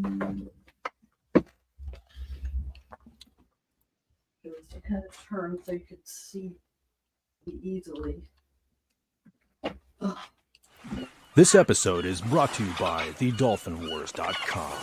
It was to kind of turn so you could see easily. This episode is brought to you by thedolphinwars.com.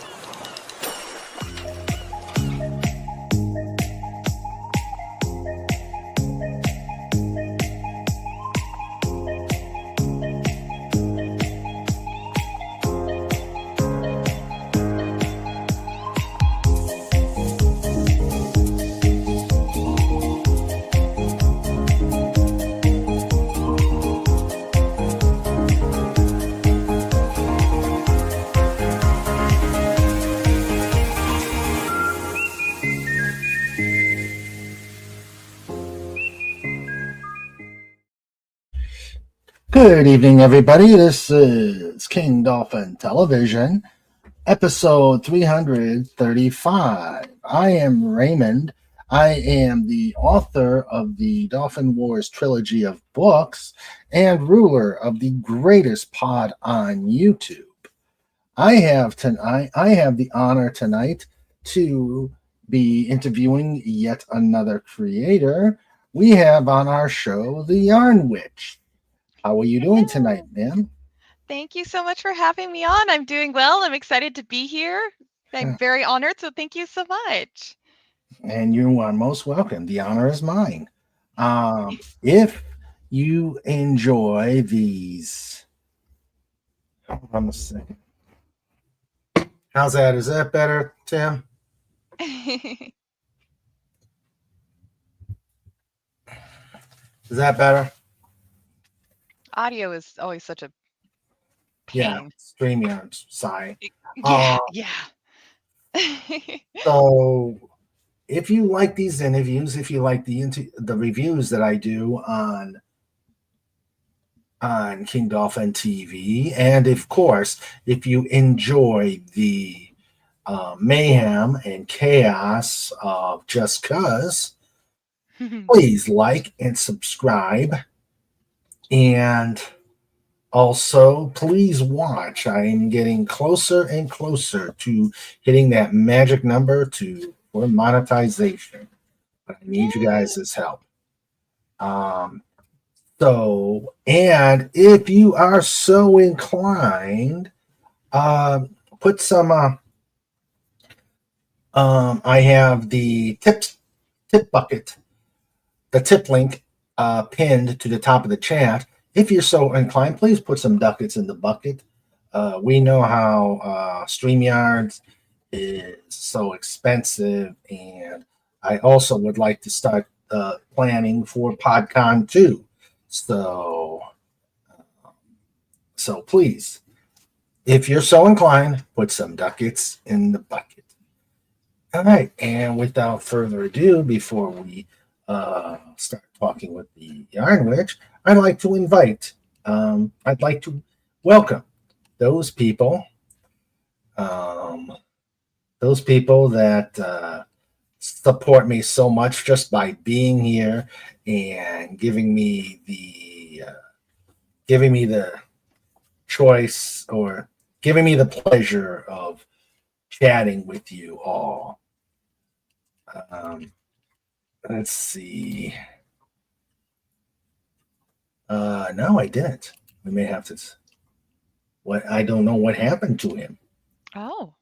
Good evening, everybody. This is King Dolphin Television, episode 335. I am Raymond. I am the author of the Dolphin Wars trilogy of books and ruler of the greatest pod on YouTube. I have the honor tonight to be interviewing yet another creator. We have on our show the Yarn Witch. How are you doing tonight, ma'am? Thank you so much for having me on. I'm doing well. I'm excited to be here. I'm very honored, so thank you so much. And you are most welcome. The honor is mine. If you enjoy these... Hold on a second. How's that? Is that better, Tim? Is that better? Audio is always such a pain. Yeah, StreamYard, sigh. Yeah. So, if you like these interviews, if you like the reviews that I do on King Dolphin TV, and of course, if you enjoy the mayhem and chaos of Just Cuz, please like and subscribe. And also, please watch. I am getting closer and closer to hitting that magic number for monetization. But I need you guys' help. And if you are so inclined, put some. I have the tip bucket, the tip link pinned to the top of the chat. If you're so inclined, please put some ducats in the bucket. We know how StreamYard is so expensive, and I also would like to start planning for PodCon 2. So please, if you're so inclined, put some ducats in the bucket. All right, and without further ado, before we start talking with the Yarn Witch, I'd like to welcome those people that support me so much just by being here and giving me the choice, or giving me the pleasure of chatting with you all. Let's see. No, I didn't. We may have to. I don't know what happened to him. Oh.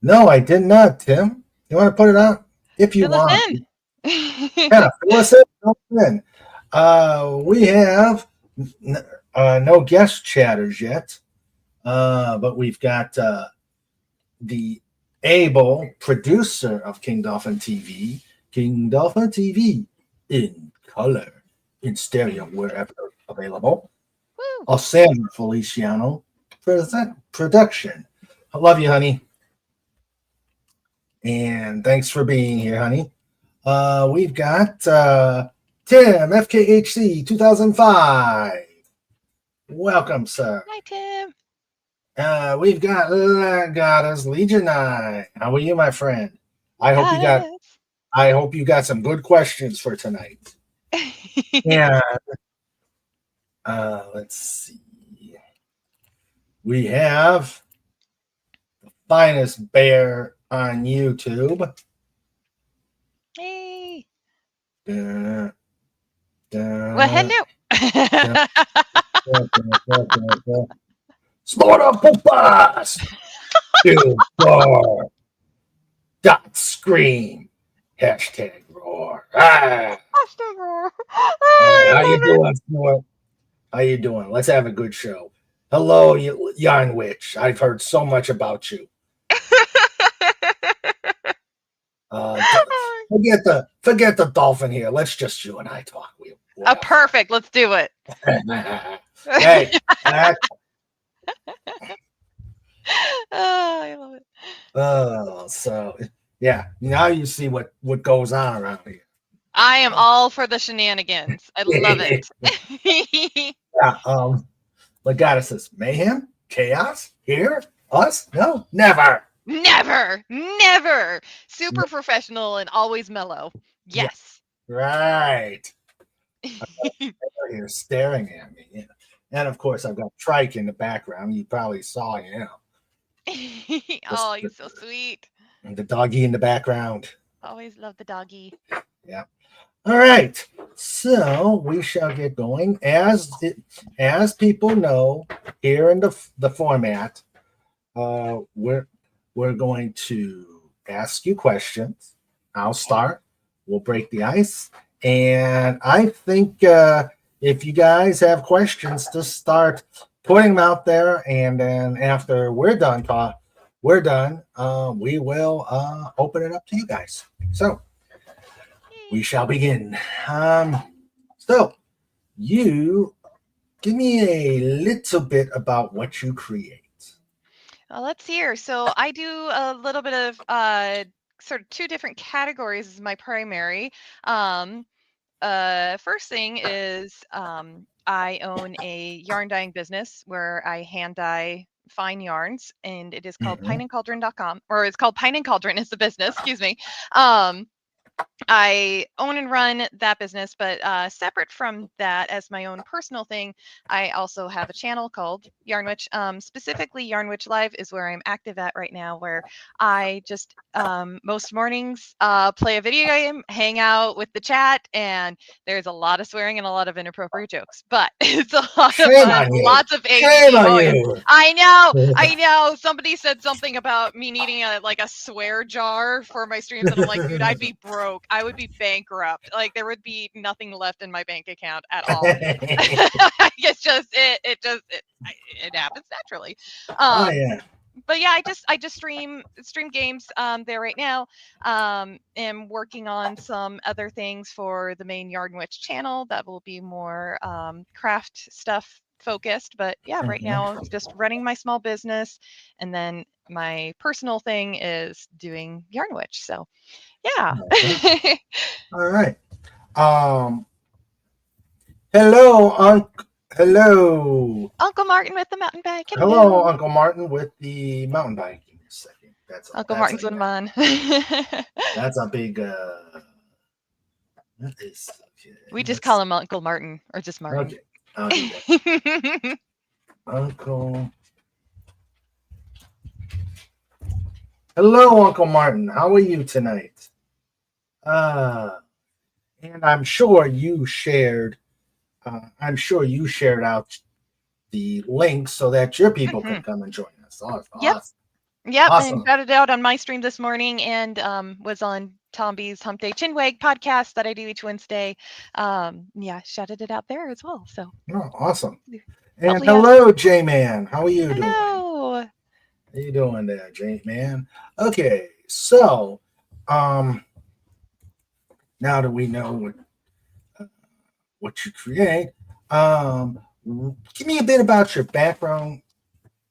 No, I did not, Tim. You want to put it out? If you want. Yeah, fill us in. We have no guest chatters yet, but we've got the able producer of King Dolphin TV, King Dolphin TV in color, in stereo, wherever available. Sandra Feliciano production. I love you, honey. And thanks for being here, honey. We've got Tim, FKHC 2005. Welcome, sir. Hi, Tim. We've got Goddess Legion 9. How are you, my friend? I hope you got some good questions for tonight. And let's see. We have finest bear on YouTube. Hey. Da, Well, hello. Slaughter Pupas! Dude, roar! Dot scream! Hashtag roar! Ah! How you doing, Stuart? How you doing? Let's have a good show. Hello, Yarn Witch. I've heard so much about you. Forget the dolphin here. Let's just you and I talk. Oh, perfect. Let's do it. Hey, Oh, I love it. so yeah, now you see what goes on around here. I am all for the shenanigans. I love it. Yeah, Legata says, mayhem, chaos, here, us, no, never. Never. Super professional and always mellow. Yes. Right. You're staring at me. Yeah. And of course, I've got Trike in the background. You probably saw him. Oh, he's so sweet. And the doggy in the background. Always love the doggy. Yeah. All right. So we shall get going. As people know, here in the format, we're going to ask you questions. I'll start. We'll break the ice. And I think if you guys have questions, just start putting them out there. And then after we're done, we will open it up to you guys. So we shall begin. So you give me a little bit about what you create. Well, let's hear. So I do a little bit of sort of two different categories as my primary. First thing is I own a yarn dyeing business where I hand dye fine yarns, and it is called pineandcauldron.com, or it's called Pine and Cauldron is the business, excuse me. I own and run that business, but separate from that, as my own personal thing, I also have a channel called Yarn Witch. Specifically, Yarn Witch Live is where I'm active at right now, where I just most mornings play a video game, hang out with the chat, and there's a lot of swearing and a lot of inappropriate jokes, but it's a lot of fun, lots of ADD. I know. Somebody said something about me needing a swear jar for my streams, and I'm like, dude, I'd be broke. I would be bankrupt. Like, there would be nothing left in my bank account at all. It's just it happens naturally. But yeah, I just stream games there right now. Am working on some other things for the main Yarn Witch channel that will be more craft stuff focused. But yeah, right now just running my small business, and then my personal thing is doing Yarn Witch. So yeah. All right. Hello, Uncle Martin with the mountain bike. Hello, Uncle Martin with the mountain bike. Give me a second. Uncle Martin's one of mine. That's a big. That is. Okay. We just call him Uncle Martin, or just Martin. Okay. I'll do that. Uncle. Hello, Uncle Martin. How are you tonight? And I'm sure you shared. You shared out the link so that your people can come and join us. Awesome. Yep. Awesome. And got it out on my stream this morning, and was on Tom B's Hump Day Chinwag podcast that I do each Wednesday. Shouted it out there as well. So awesome. And hello, J-Man. How are you doing? Hello. How you doing there, J-Man? Okay, so now that we know what you create, give me a bit about your background,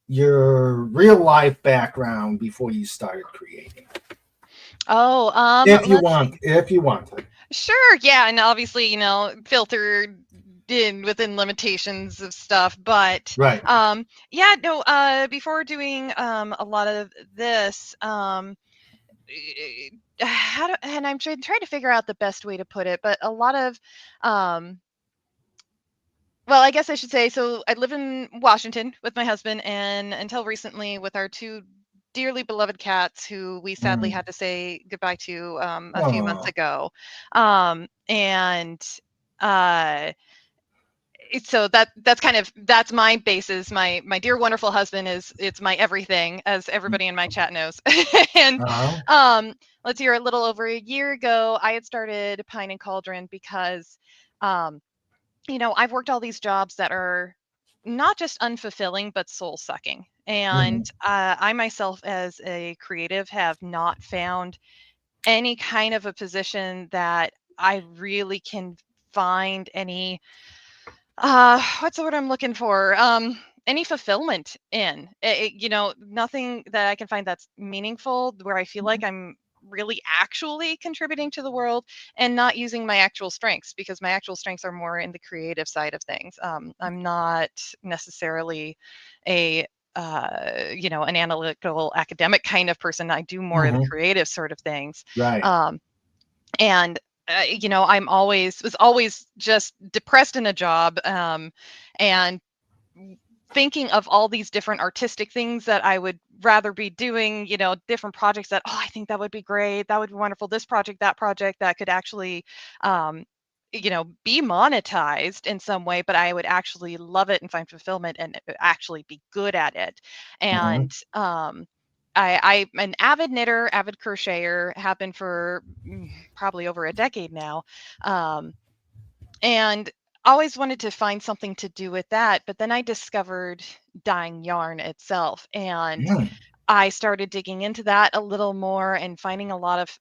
your real life background before you started creating. If you want to. Sure, yeah, and obviously, filtered in within limitations of stuff, but right. Before doing a lot of this, and I'm trying to figure out the best way to put it, but a lot of well, I guess I should say, so I live in Washington with my husband, and until recently with our two dearly beloved cats who we sadly had to say goodbye to a few months Oh. ago. And so that's my basis. My dear wonderful husband it's my everything, as everybody in my chat knows. And Uh-huh. let's see, a little over a year ago, I had started Pine and Cauldron because I've worked all these jobs that are not just unfulfilling but soul sucking. And I myself, as a creative, have not found any kind of a position that I really can find any what's the word I'm looking for? Any fulfillment in nothing that I can find that's meaningful, where I feel like I'm really actually contributing to the world and not using my actual strengths, because my actual strengths are more in the creative side of things. I'm not necessarily a an analytical academic kind of person. I do more of the creative sort of things. Right. And I'm was always just depressed in a job, and thinking of all these different artistic things that I would rather be doing, different projects that, I think that would be great, that would be wonderful, this project, that project, that could actually be monetized in some way, but I would actually love it and find fulfillment and actually be good at it. And I'm an avid knitter, avid crocheter, have been for probably over a decade now. And always wanted to find something to do with that. But then I discovered dyeing yarn itself. And I started digging into that a little more and finding a lot of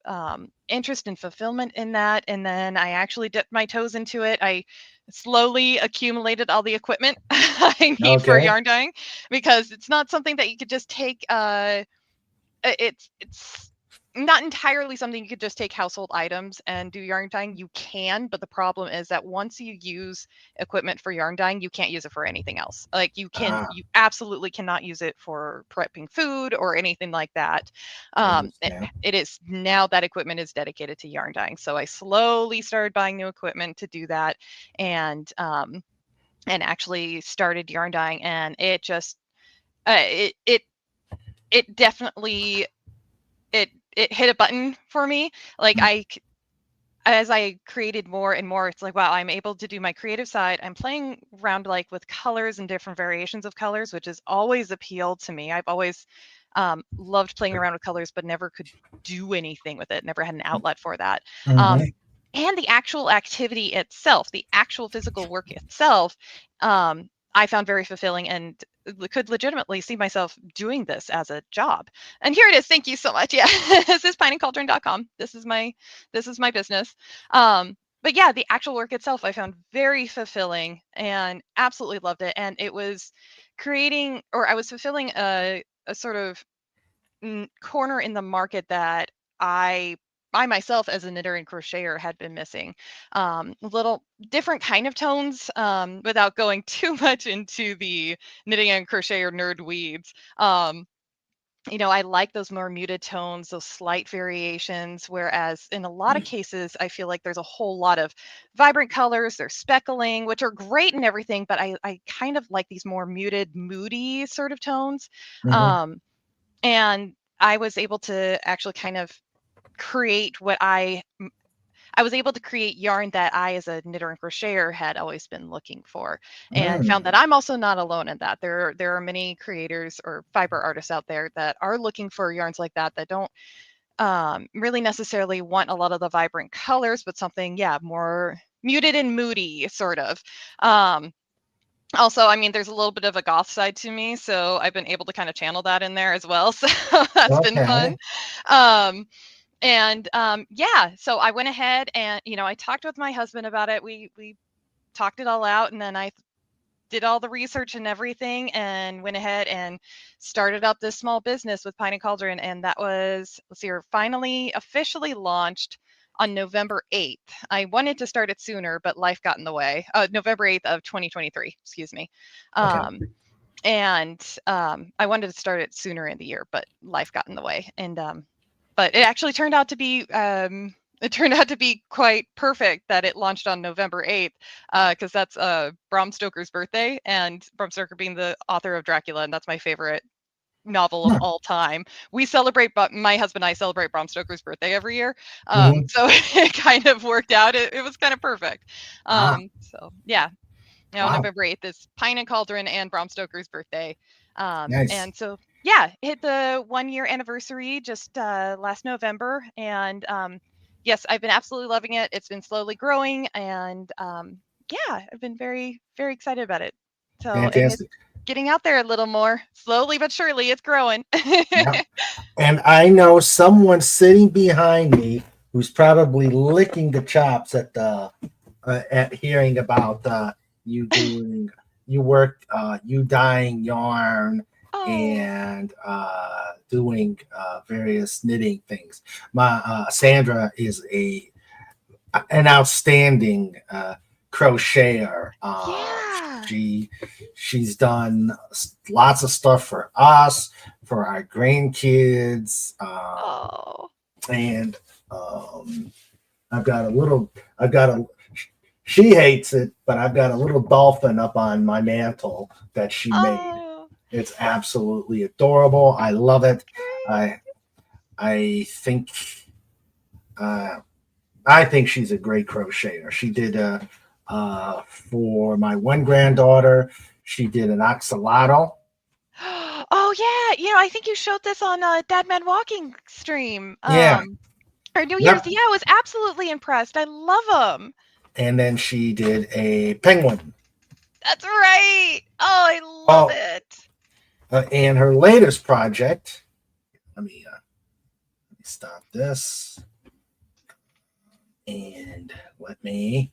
interest and fulfillment in that. And then I actually dipped my toes into it. I slowly accumulated all the equipment I need for Okay. yarn dyeing, because it's not something that you could just take. It's not entirely something you could just take household items and do yarn dyeing. You can, but the problem is that once you use equipment for yarn dyeing, you can't use it for anything else. Like you absolutely cannot use it for prepping food or anything like that. It is now that equipment is dedicated to yarn dyeing. So I slowly started buying new equipment to do that, and actually started yarn dyeing, and it just it definitely it hit a button for me. Like as I created more and more, it's like, wow, I'm able to do my creative side. I'm playing around like with colors and different variations of colors, which has always appealed to me. I've always loved playing around with colors, but never could do anything with it. Never had an outlet for that. And the actual activity itself, the actual physical work itself, I found very fulfilling and could legitimately see myself doing this as a job. And here it is. Thank you so much. Yeah, this is pineandcauldron.com. This is my business. But yeah, the actual work itself I found very fulfilling and absolutely loved it. And it was I was fulfilling a sort of corner in the market that I myself, as a knitter and crocheter, had been missing. Little different kind of tones, without going too much into the knitting and crocheter nerd weeds. I like those more muted tones, those slight variations, whereas in a lot of cases, I feel like there's a whole lot of vibrant colors, there's speckling, which are great and everything, but I kind of like these more muted, moody sort of tones. And I was able to actually kind of create I was able to create yarn that I, as a knitter and crocheter, had always been looking for, and found that I'm also not alone in that. There are many creators or fiber artists out there that are looking for yarns like that don't really necessarily want a lot of the vibrant colors, but something, more muted and moody, sort of. Also, I mean, there's a little bit of a goth side to me, so I've been able to kind of channel that in there as well. So that's been fun. So I went ahead and, I talked with my husband about it. We talked it all out, and then I did all the research and everything and went ahead and started up this small business with Pine and Cauldron. And that was, we're finally officially launched on November 8th. I wanted to start it sooner, but life got in the way. November 8th of 2023, excuse me. And I wanted to start it sooner in the year, but life got in the way. And but it actually turned out to be quite perfect that it launched on November 8th, because that's Bram Stoker's birthday, and Bram Stoker being the author of Dracula, and that's my favorite novel of all time. We celebrate, but my husband and I celebrate Bram Stoker's birthday every year. Mhm. So it kind of worked out. It was kind of perfect. Ah, So yeah, wow, November 8th is Pine and Cauldron and Bram Stoker's birthday. nice. And so yeah, hit the 1 year anniversary just last November. And yes, I've been absolutely loving it. It's been slowly growing, and yeah, I've been very, very excited about it. So, and it's Fantastic. getting out there a little more, slowly but surely. It's growing. Yeah. And I know someone sitting behind me who's probably licking the chops at hearing about you doing you dyeing yarn Oh, and doing various knitting things. My Sandra is an outstanding crocheter. yeah. She's done lots of stuff for us, for our grandkids, Oh. and um, I've got a little. I've got a. She hates it, but I've got a little dolphin up on my mantle that she made. Oh. It's absolutely adorable. I love it. Great. I think uh, I think she's a great crocheter. She did for my one granddaughter. She did an axolotl. Oh yeah, I think you showed this on Dad Man Walking stream. Yeah. Or New Year's. Yep. Yeah, I was absolutely impressed. I love them. And then she did a penguin. That's right. Oh, I love Oh, it. and her latest project. Let me stop this and let me.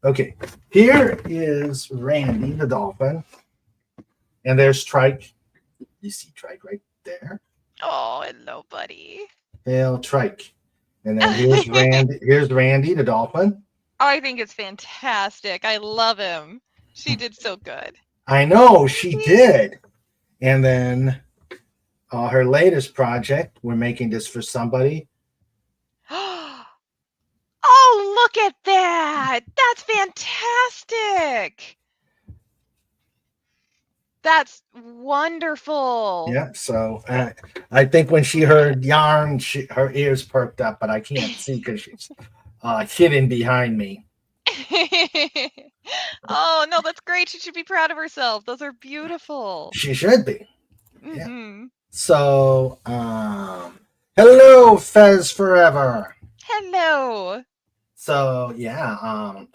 Okay, here is Randy the dolphin, and there's Trike. You see Trike right there. Oh, hello, buddy. Hail Trike. And then here's Randy. Here's Randy the dolphin. I think it's fantastic. I love him. She did so good. I know she did. And then her latest project, we're making this for somebody. Oh, look at that. That's fantastic. That's wonderful. Yeah. So I think when she heard yarn, her ears perked up, but I can't see because she's hidden behind me. Oh, no, that's great. She should be proud of herself. Those are beautiful. She should be. Yeah. Mm-hmm. So, hello, Fez Forever. Hello. So, yeah,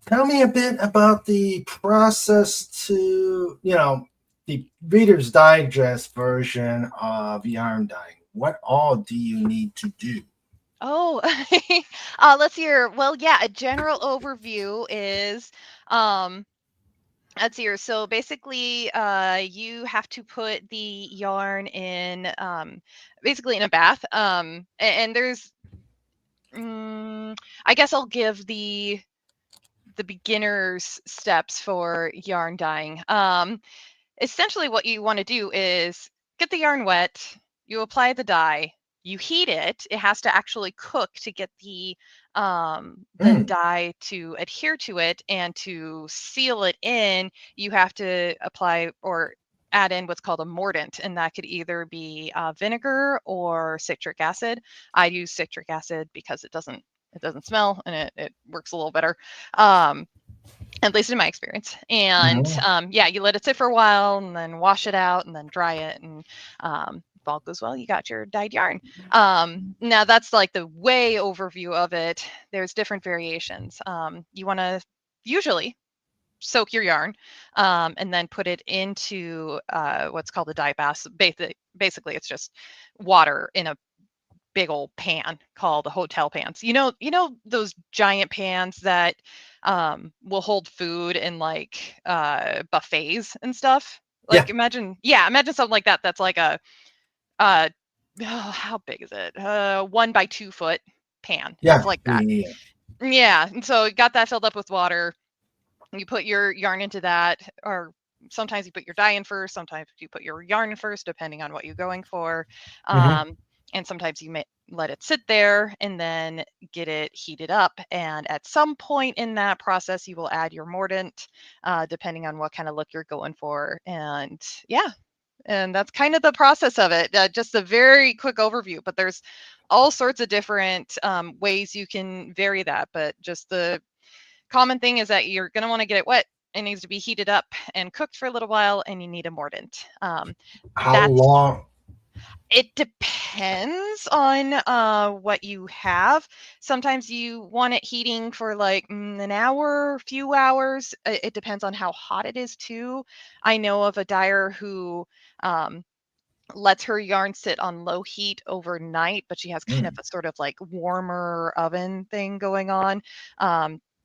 tell me a bit about the process to, the Reader's Digest version of yarn dyeing. What all do you need to do? Oh, let's hear. Well, yeah, a general overview is, let's hear. So basically, you have to put the yarn in, basically in a bath. And there's, I guess I'll give the beginner's steps for yarn dyeing. Essentially what you want to do is get the yarn wet, you apply the dye, you heat it. It has to actually cook to get the dye to adhere to it, and to seal it in, you have to apply or add in what's called a mordant, and that could either be vinegar or citric acid. I use citric acid because it doesn't smell, and it works a little better. At least in my experience. And yeah, you let it sit for a while and then wash it out and then dry it. And if all goes well, you got your dyed yarn. Now that's like the way overview of it. There's different variations. You want to usually soak your yarn and then put it into what's called a dye bath. Basically, it's just water in a big old pan called the hotel pans. Those giant pans that will hold food in like buffets and stuff. Yeah. Like imagine something like that. That's like a how big is it? 1 by 2 foot pan. Yeah. It's like that. Yeah. And so you got that filled up with water. You put your yarn into that, or sometimes you put your dye in first. Sometimes you put your yarn in first, depending on what you're going for. And sometimes you let it sit there and then get it heated up. And at some point in that process, you will add your mordant, depending on what kind of look you're going for. And yeah, and that's kind of the process of it. Just a very quick overview, but there's all sorts of different ways you can vary that. But just the common thing is that you're going to want to get it wet. It needs to be heated up and cooked for a little while, and you need a mordant. How long? It depends on what you have. Sometimes you want it heating for like an hour, few hours. It depends on how hot it is too. I know of a dyer who lets her yarn sit on low heat overnight, but she has kind of a sort of like warmer oven thing going on.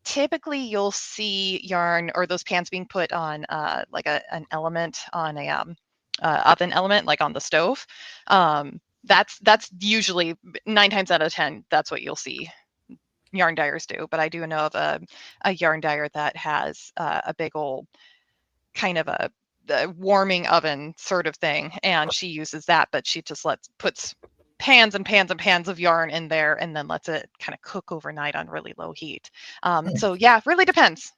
Typically, you'll see yarn or those pans being put on like an element on a oven element, like on the stove. That's usually 9 times out of 10. That's what you'll see yarn dyers do. But I do know of a yarn dyer that has a big old kind of a warming oven sort of thing, and she uses that, but she just puts pans and pans and pans of yarn in there and then lets it kind of cook overnight on really low heat. So yeah, really depends.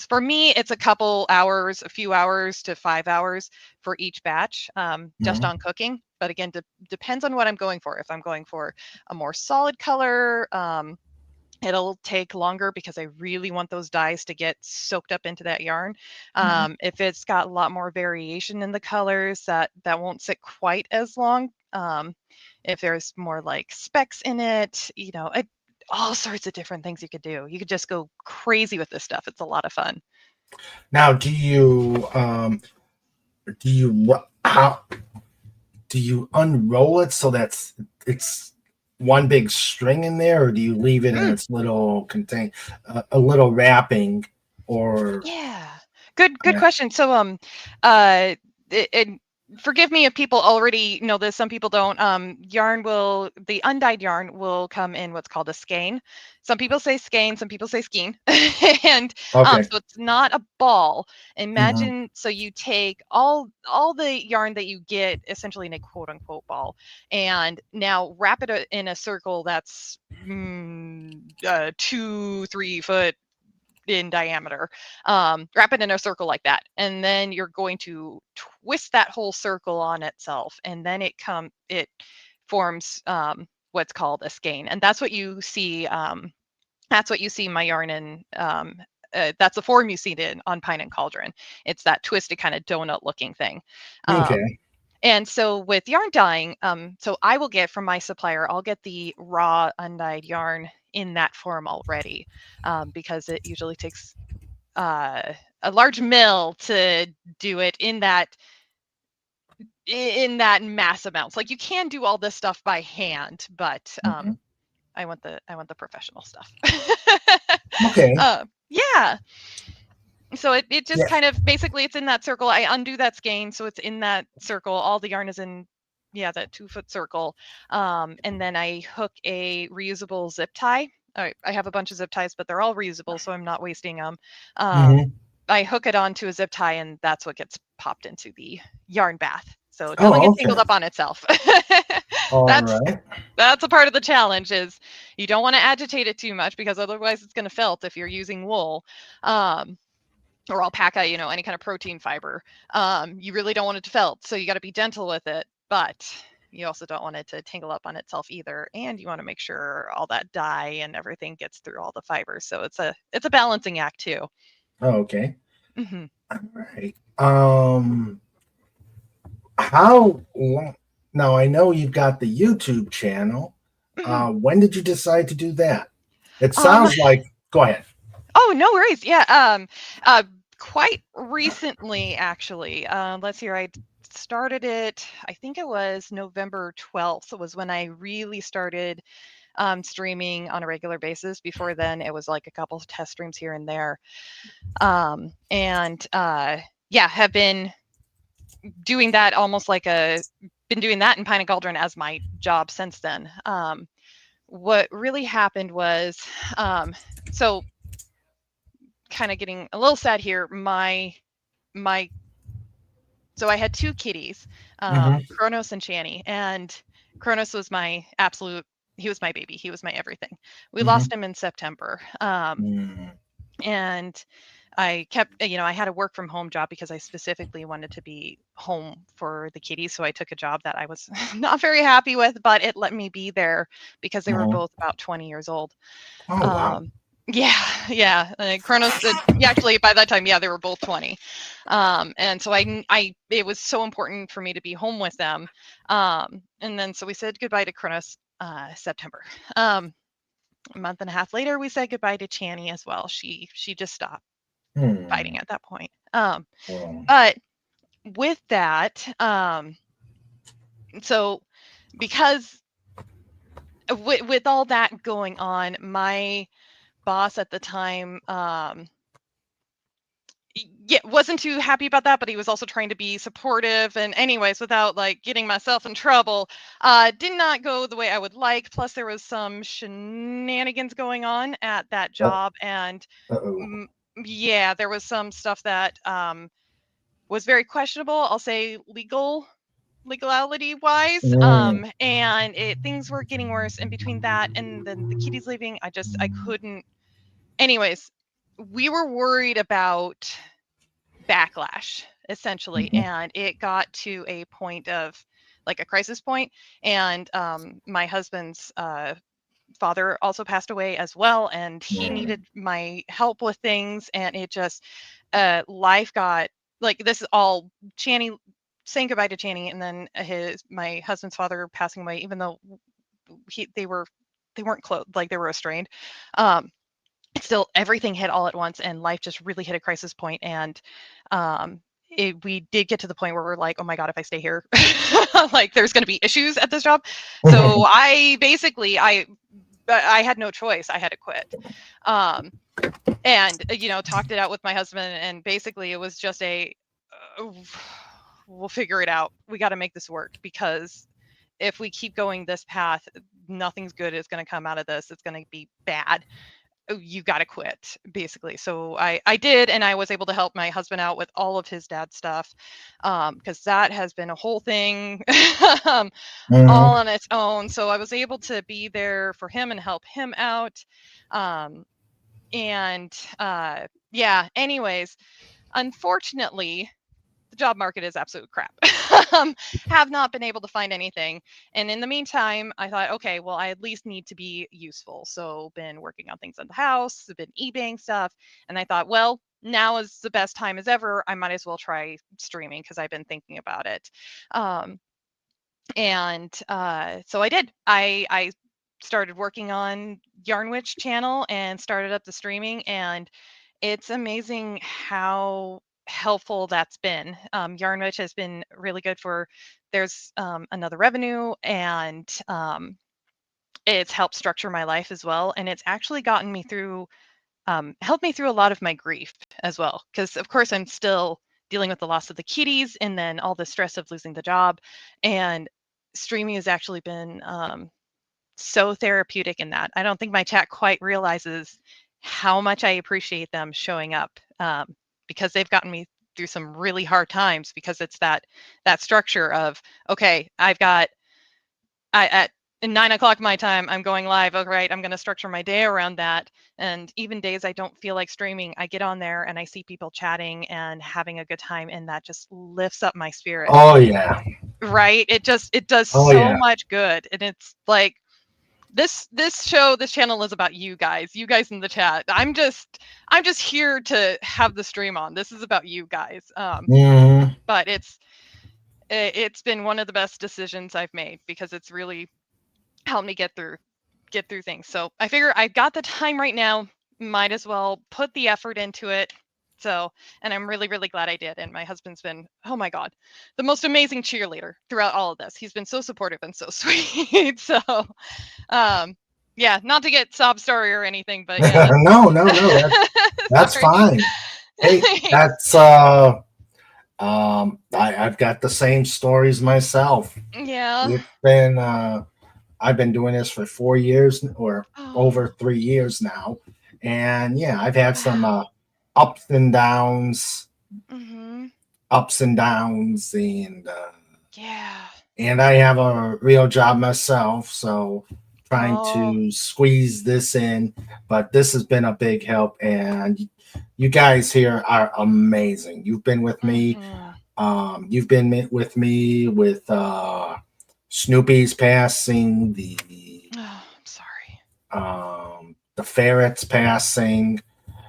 For me, it's a couple hours, a few hours to 5 hours for each batch, just on cooking. But again, depends on what I'm going for. If I'm going for a more solid color, it'll take longer because I really want those dyes to get soaked up into that yarn. If it's got a lot more variation in the colors, that won't sit quite as long. If there's more like specks in it, all sorts of different things you could do. You could just go crazy with this stuff. It's a lot of fun. Now, do you unroll it so it's one big string in there, or do you leave it in its little a little wrapping? Or Yeah, good question. So forgive me if people already know this. Some people don't. The undyed yarn will come in what's called a skein. Some people say skein, some people say skein. And okay. so it's not a ball. Imagine, so you take all the yarn that you get essentially in a quote unquote ball, and now wrap it in a circle that's 2-3 foot in diameter. Wrap it in a circle like that, and then you're going to twist that whole circle on itself, and then it forms what's called a skein, and that's what you see. That's what you see my yarn in. That's the form you see it in on Pine and Cauldron. It's that twisted kind of donut looking thing. Okay. And so with yarn dyeing, so I will get from my supplier, I'll get the raw undyed yarn in that form already, because it usually takes a large mill to do it in that mass amounts. Like you can do all this stuff by hand, but I want the professional stuff. Okay. Yeah. So it just kind of basically it's in that circle. I undo that skein, so it's in that circle. All the yarn is in that 2 foot circle. And then I hook a reusable zip tie. I have a bunch of zip ties, but they're all reusable, so I'm not wasting them. I hook it onto a zip tie, and that's what gets popped into the yarn bath. So it doesn't get tangled up on itself. All right. That's a part of the challenge, is you don't want to agitate it too much, because otherwise it's going to felt if you're using wool. Or alpaca, any kind of protein fiber. You really don't want it to felt, so you got to be gentle with it, but you also don't want it to tangle up on itself either, and you want to make sure all that dye and everything gets through all the fibers. So it's a balancing act too. Oh, okay. Mm-hmm. All right. How long? Now I know you've got the YouTube channel. When did you decide to do that? It sounds like. Go ahead. Oh, no worries. Yeah. Quite recently, actually. Let's see. I started it, I think it was November 12th was when I really started streaming on a regular basis. Before then, it was like a couple of test streams here and there. Have been doing that been doing that in Pine and Cauldron as my job since then. What really happened was, so kind of getting a little sad here. So I had 2 kitties, Kronos and Chani, and Kronos was my absolute he was my baby. He was my everything. We Mhm. lost him in September. Mm. And I kept, I had a work from home job because I specifically wanted to be home for the kitties. So I took a job that I was not very happy with, but it let me be there because they were Mhm. both about 20 years old. Oh wow. Yeah, yeah. Kronos, actually, by that time, yeah, they were both 20. And so it was so important for me to be home with them. And then so we said goodbye to Kronos September. A month and a half later, we said goodbye to Channy as well. She just stopped fighting at that point. Oh. But with that, so because with all that going on, my boss at the time, yeah, wasn't too happy about that, but he was also trying to be supportive. And anyways, without like getting myself in trouble, did not go the way I would like. Plus, there was some shenanigans going on at that job, and Uh-oh. yeah, there was some stuff that was very questionable. I'll say legality wise, Mm. and things were getting worse. And between that and then the kitties leaving, I couldn't. Anyways, we were worried about backlash essentially, Mhm. and it got to a point of like a crisis point. And my husband's father also passed away as well, and he Mm. needed my help with things. And it just life got like, this is all Channy, saying goodbye to Channy, and then my husband's father passing away, even though they weren't close, like they were estranged. Still, everything hit all at once, and life just really hit a crisis point. And we did get to the point where we're like, oh my god, if I stay here, like there's going to be issues at this job. So I had no choice. I had to quit. And talked it out with my husband, and basically it was just we'll figure it out. We got to make this work, because if we keep going this path, nothing's good is going to come out of this. It's going to be bad. You got to quit, basically. So I did, and I was able to help my husband out with all of his dad's stuff, because that has been a whole thing all Mhm. on its own. So I was able to be there for him and help him out. And yeah, anyways, unfortunately, the job market is absolute crap. Have not been able to find anything. And in the meantime, I thought, okay, well, I at least need to be useful. So been working on things in the house, been eBaying stuff. And I thought, well, now is the best time as ever. I might as well try streaming, because I've been thinking about it. And so I did. I started working on Yarnwitch channel and started up the streaming, and it's amazing how helpful that's been. Yarnwitch has been really good for, there's another revenue, and it's helped structure my life as well. And it's actually gotten me through, helped me through a lot of my grief as well. Because of course I'm still dealing with the loss of the kitties, and then all the stress of losing the job. And streaming has actually been so therapeutic in that. I don't think my chat quite realizes how much I appreciate them showing up, because they've gotten me through some really hard times, because it's that structure of, okay, I've got at 9 o'clock my time, I'm going live. All right, I'm going to structure my day around that. And even days I don't feel like streaming, I get on there and I see people chatting and having a good time, and that just lifts up my spirits. Oh yeah. Right? It does Oh so yeah. much good. And it's like, this channel is about you guys in the chat. I'm just here to have the stream on. This is about you guys. Mhm. But it's been one of the best decisions I've made, because it's really helped me get through things. So I figure I've got the time right now, might as well put the effort into it. So, and I'm really, really glad I did. And my husband's been, oh my God, the most amazing cheerleader throughout all of this. He's been so supportive and so sweet. So, yeah, not to get sob story or anything, but yeah. No. That's Sorry. fine. Hey, that's I've got the same stories myself. Yeah. It's been I've been doing this for 4 years, or Oh, over 3 years now. And yeah, I've had some wow. ups and downs, Mm-hmm. ups and downs, Yeah. and I have a real job myself. So trying to squeeze this in, but this has been a big help. And you guys here are amazing. You've been with me. You've been with me with Snoopy's passing, I'm sorry. The ferrets passing,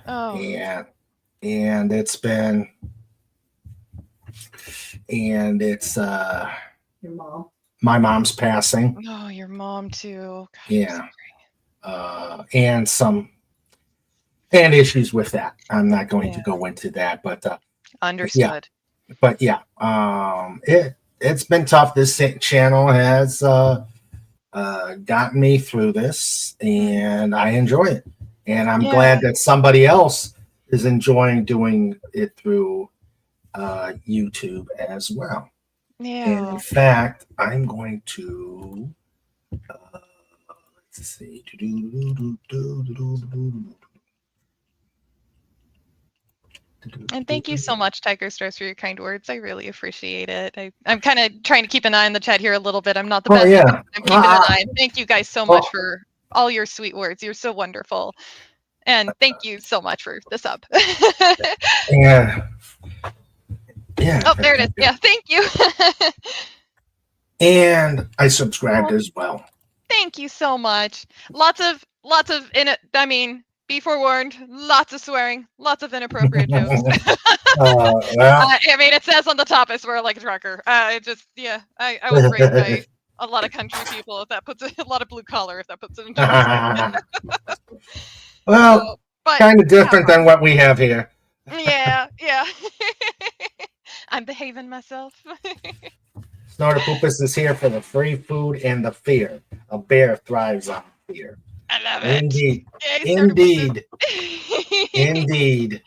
Oh. and it's Your mom. my mom's passing. Oh, your mom too. God, Yeah. And issues with that. I'm not going to go into that, but understood. It's been tough. This channel has gotten me through this, and I enjoy it. And I'm glad that somebody else is enjoying doing it through YouTube as well. Yeah. And in fact, I'm going to let's see. And thank you so much, Tiger Stress, for your kind words. I really appreciate it. I'm kind of trying to keep an eye on the chat here a little bit. I'm not the best. Yeah. I'm keeping an eye. Thank you guys so much for all your sweet words. You're so wonderful. And thank you so much for the sub. Yeah. Oh, there it is. Yeah, thank you. And I subscribed as well. Thank you so much. Lots of in it. I mean, be forewarned. Lots of swearing. Lots of inappropriate jokes. I mean, it says on the top I swear like a trucker. I was raised by a lot of country people. If that puts a lot of blue collar. If that puts it in jokes. Well, kind of different than what we have here. Yeah. I'm behaving myself. Snortopoopas is here for the free food and the fear. A bear thrives on fear. I love it. Indeed. Indeed.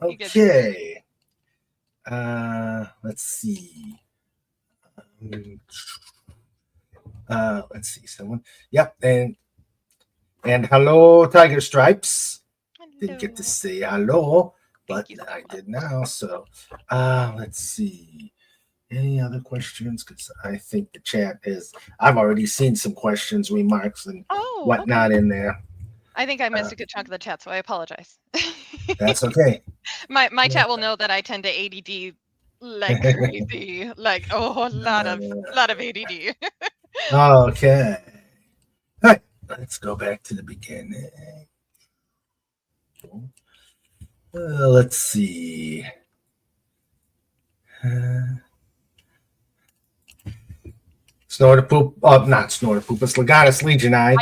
Okay. Let's see. Let's see. Someone. Yep. And hello, Tiger Stripes. Didn't get to say hello, but I did now. So let's see. Any other questions? Because I think the chat is. I've already seen some questions, remarks, and whatnot in there. I think I missed a good chunk of the chat, so I apologize. That's okay. My chat will know that I tend to ADD like crazy, like a lot of ADD. Okay. All right, let's go back to the beginning. Let's see. Not Snortopoopas, Legatus Legionii.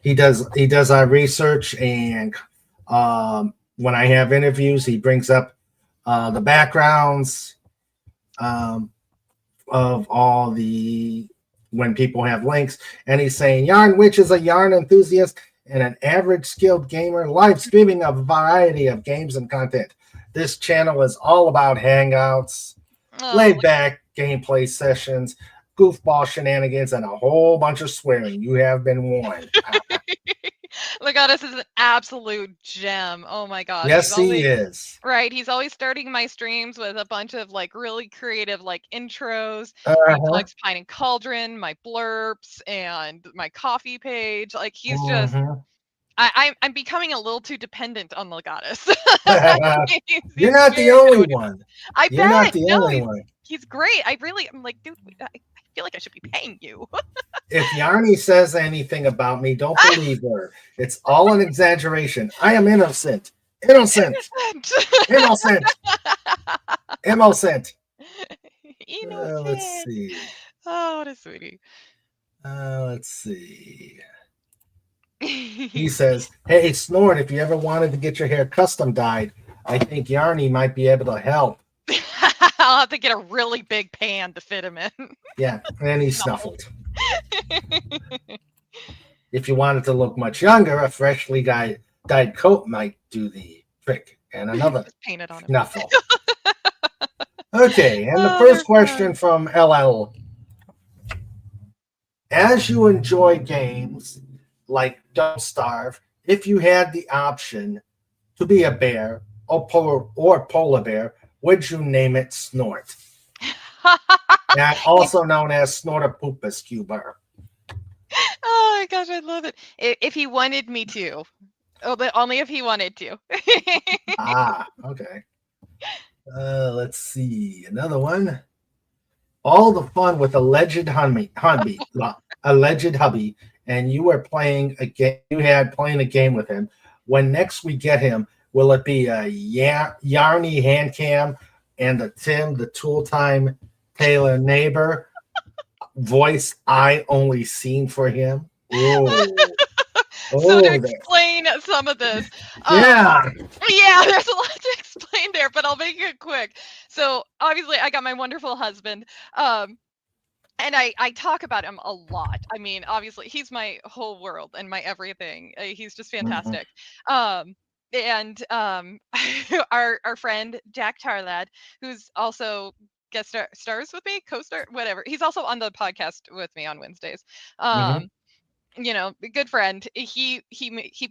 He does our research, and when I have interviews, he brings up the backgrounds of all when people have links, and he's saying Yarn Witch is a yarn enthusiast and an average skilled gamer, live streaming a variety of games and content. This channel is all about hangouts, laid back gameplay sessions, goofball shenanigans, and a whole bunch of swearing. You have been warned. Legatus is an absolute gem. Oh my god. Yes, he is. Right. He's always starting my streams with a bunch of like really creative like intros. He likes Pine and Cauldron, my blurbs, and my coffee page. Like he's just I'm becoming a little too dependent on Legatus. You're not the only one. You're not the only one. He's great. I'm like, dude, I feel like I should be paying you. If Yarny says anything about me, don't believe her. It's all an exaggeration. I am innocent. Innocent. Innocent. Innocent. Let's see. Oh, what a sweetie. Let's see. He says, hey, Snort, if you ever wanted to get your hair custom dyed, I think Yarny might be able to help. I'll have to get a really big pan to fit him in. Yeah, and he snuffled. If you wanted to look much younger, a freshly dyed coat might do the trick. And another snuffle. Okay, and the first question from LL. As you enjoy games like Don't Starve, if you had the option to be a bear or polar bear, would you name it Snort? And also known as Snortopoopas Cuber. my gosh, I love it. If he wanted me to. Oh, but only if he wanted to. Okay. Let's see. Another one. All the fun with alleged hubby, and you were playing a game. You had playing a game with him. When next we get him, will it be a Yarny hand cam and the Tim the Tool Time Taylor neighbor voice I only seen for him? Oh, So to that, explain some of this, yeah. yeah, there's a lot to explain there, but I'll make it quick. So obviously, I got my wonderful husband, and I talk about him a lot. I mean, obviously, he's my whole world and my everything. He's just Mhm. fantastic. And our friend Jack Tarlad, who's also stars with me, co-star, whatever. He's also on the podcast with me on Wednesdays. Mhm. A good friend. He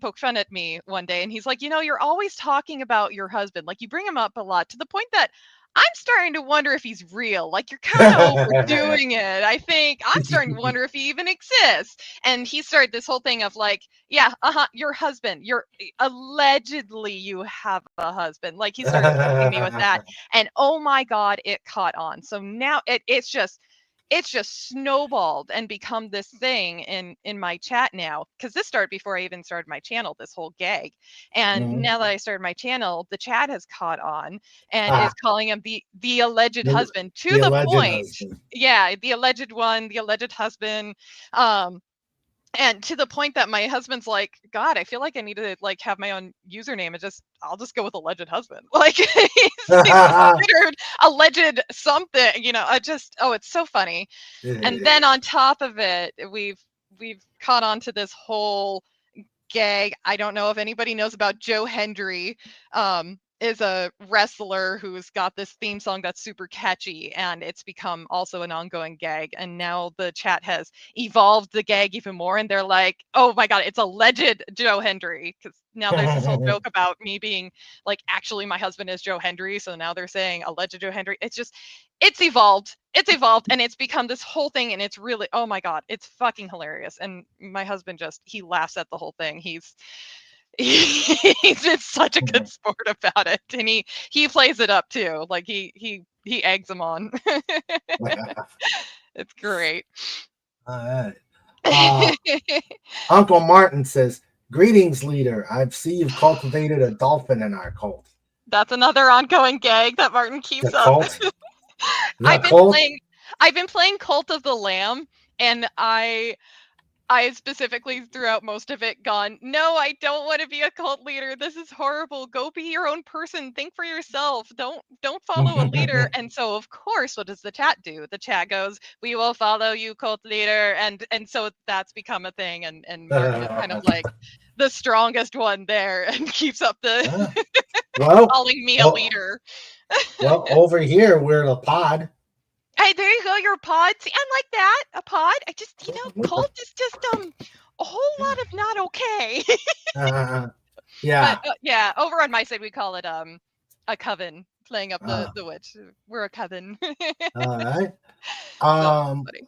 poked fun at me one day, and he's like, you're always talking about your husband, like you bring him up a lot to the point that I'm starting to wonder if he's real. Like you're kind of overdoing it. I think I'm starting to wonder if he even exists. And he started this whole thing of like, yeah, your husband. You're allegedly you have a husband. Like he started poking me with that, and oh my god, it caught on. So now it's just snowballed and become this thing in my chat now, because this started before I even started my channel, this whole gag. And Mhm. now that I started my channel, the chat has caught on and Ah, is calling him the alleged the, husband, to the the alleged point. husband. Yeah, the alleged one, the alleged husband. And to the point that my husband's like, God, I feel like I need to like have my own username, and I'll just go with alleged husband. Like he's considered alleged something, it's so funny. And then on top of it, we've caught on to this whole gag. I don't know if anybody knows about Joe Hendry. Is a wrestler who's got this theme song that's super catchy, and it's become also an ongoing gag. And now the chat has evolved the gag even more, and they're like, "Oh my god, it's alleged Joe Hendry," because now there's this whole joke about me being like, actually my husband is Joe Hendry, so now they're saying alleged Joe Hendry. It's evolved, and it's become this whole thing, and it's really, oh my god, it's fucking hilarious. And my husband he laughs at the whole thing. He's just such a good sport about it, and he plays it up too. Like he eggs him on. It's great. All right. Uncle Martin says, "Greetings, leader. I see you've cultivated a dolphin in our cult." That's another ongoing gag that Martin The keeps up. cult? The I've been cult? playing I've been playing Cult of the Lamb, and I specifically throughout most of it gone, no, I don't want to be a cult leader. This is horrible. Go be your own person. Think for yourself. Don't follow a leader. And so of course, what does the chat do? The chat goes, we will follow you, cult leader. And so that's become a thing. And Martin is kind of like the strongest one there and keeps up the well, calling me a leader. well, over here we're the pod. Hey, there you go. Your pod. See, I like that. A pod. I just, cult is just a whole lot of not okay. Yeah. But yeah, over on my side we call it a coven, playing up the witch. We're a coven. All right. So funny.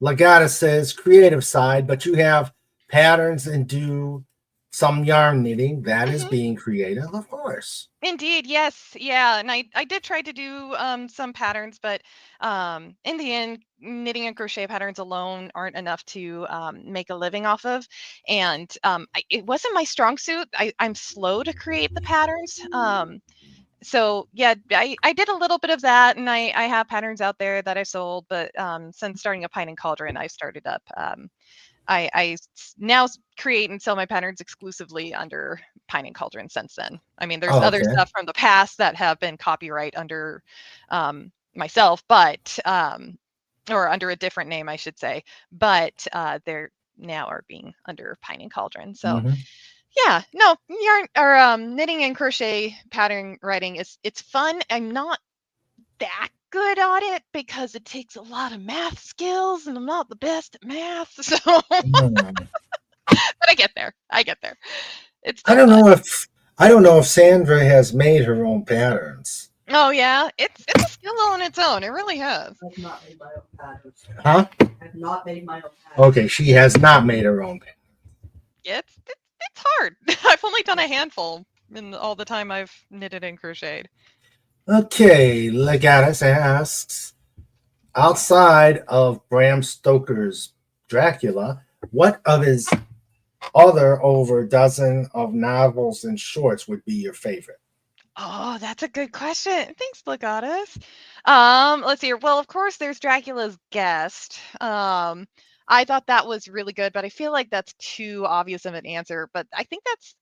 Legata says creative side, but you have patterns and do some yarn knitting. That is being creative, of course. Indeed, yes, yeah, and I did try to do some patterns, but in the end, knitting and crochet patterns alone aren't enough to make a living off of, and it wasn't my strong suit. I'm slow to create the patterns. So yeah, I did a little bit of that, and I have patterns out there that I sold, but since starting a Pine and Cauldron, I started up. Now create and sell my patterns exclusively under Pine and Cauldron since then. I mean, there's other stuff from the past that have been copyright under myself, but or under a different name, I should say, but they're now are being under Pine and Cauldron. So yeah, no, yarn or knitting and crochet pattern writing it's fun. I'm not that good at it because it takes a lot of math skills, and I'm not the best at math. So, but I get there. It's still I don't know if Sandra has made her own patterns. Oh yeah, it's a skill on its own. It really has. I've not made my own patterns. Huh? I've not made my own patterns. Okay, she has not made her own. It's hard. I've only done a handful in all the time I've knitted and crocheted. Okay, Legatus asks, outside of Bram Stoker's Dracula, what of his other over a dozen of novels and shorts would be your favorite? Oh, that's a good question. Thanks, Legatus. Let's see here. Well, of course, there's Dracula's Guest. I thought that was really good, but I feel like that's too obvious of an answer. But I think that's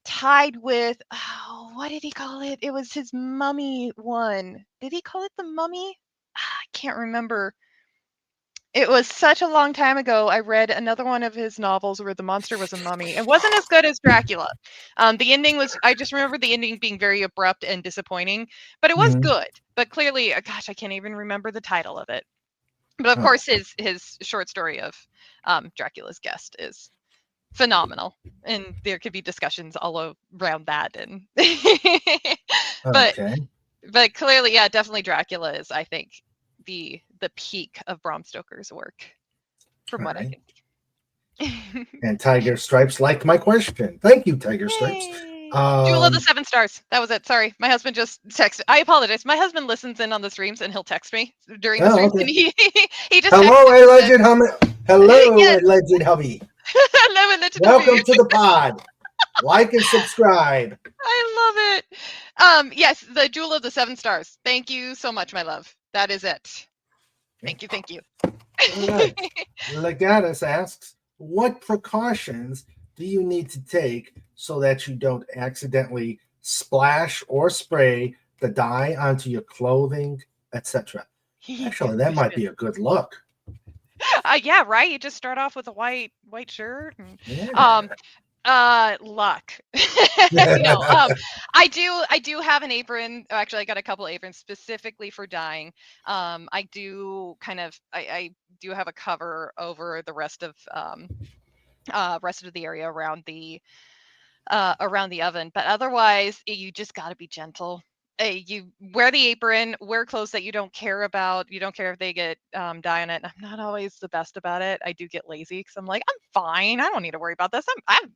tied with, oh, what did he call it? It was his mummy one. Did he call it the mummy? I can't remember. It was such a long time ago. I read another one of his novels where the monster was a mummy. It wasn't as good as Dracula. The ending was, I just remember the ending being very abrupt and disappointing, but it was Mhm. good. But clearly, gosh, I can't even remember the title of it. But of Oh. course, his short story of Dracula's Guest is phenomenal, and there could be discussions all around that. And but Okay. but clearly, yeah, definitely Dracula is, I think, the peak of Bram Stoker's work, from All what right. I can see. And Tiger Stripes liked my question. Thank you, Tiger Stripes. Yay. Jewel of the 7 Stars. That was it. Sorry, my husband just texted. I apologize. My husband listens in on the streams, and he'll text me during the Oh, streams, okay. and he just Hello, texted and said, alleged hubby. Hello, yes, alleged hubby. hello, alleged Welcome hubby. to the pod. Like and subscribe. I love it. Yes, the Jewel of the 7 Stars. Thank you so much, my love. That is it. Thank you, thank you. All right. Legatus asks, what precautions do you need to take so that you don't accidentally splash or spray the dye onto your clothing, etc.? Actually, that might be a good look. Yeah, right. You just start off with a white shirt. And, Yeah. luck. No, I do have an apron. Actually, I got a couple aprons specifically for dyeing. I do I do have a cover over the rest of the area around the oven. But otherwise, you just got to be gentle. You wear the apron, wear clothes that you don't care about. You don't care if they get dye on it. I'm not always the best about it. I do get lazy because I'm like, I'm fine. I don't need to worry about this.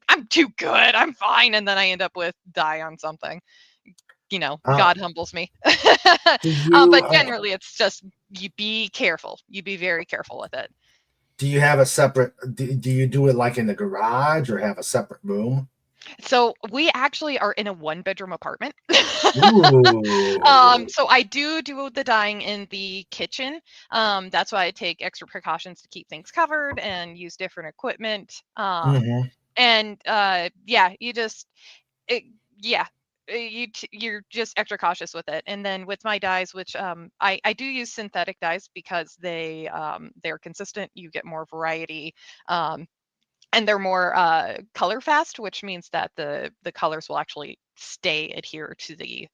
I'm too good. I'm fine. And then I end up with dye on something. Uh, God humbles me. do you But generally, it's just you be careful. You be very careful with it. do you have a separate? Do you do it like in the garage or have a separate room? So we actually are in a 1-bedroom apartment. Ooh. So I do the dyeing in the kitchen. That's why I take extra precautions to keep things covered and use different equipment. Mhm. And yeah, you just yeah. You're just extra cautious with it. And then with my dyes, which I do use synthetic dyes because they're consistent. You get more variety. And they're more color fast, which means that the colors will actually stay adhere to the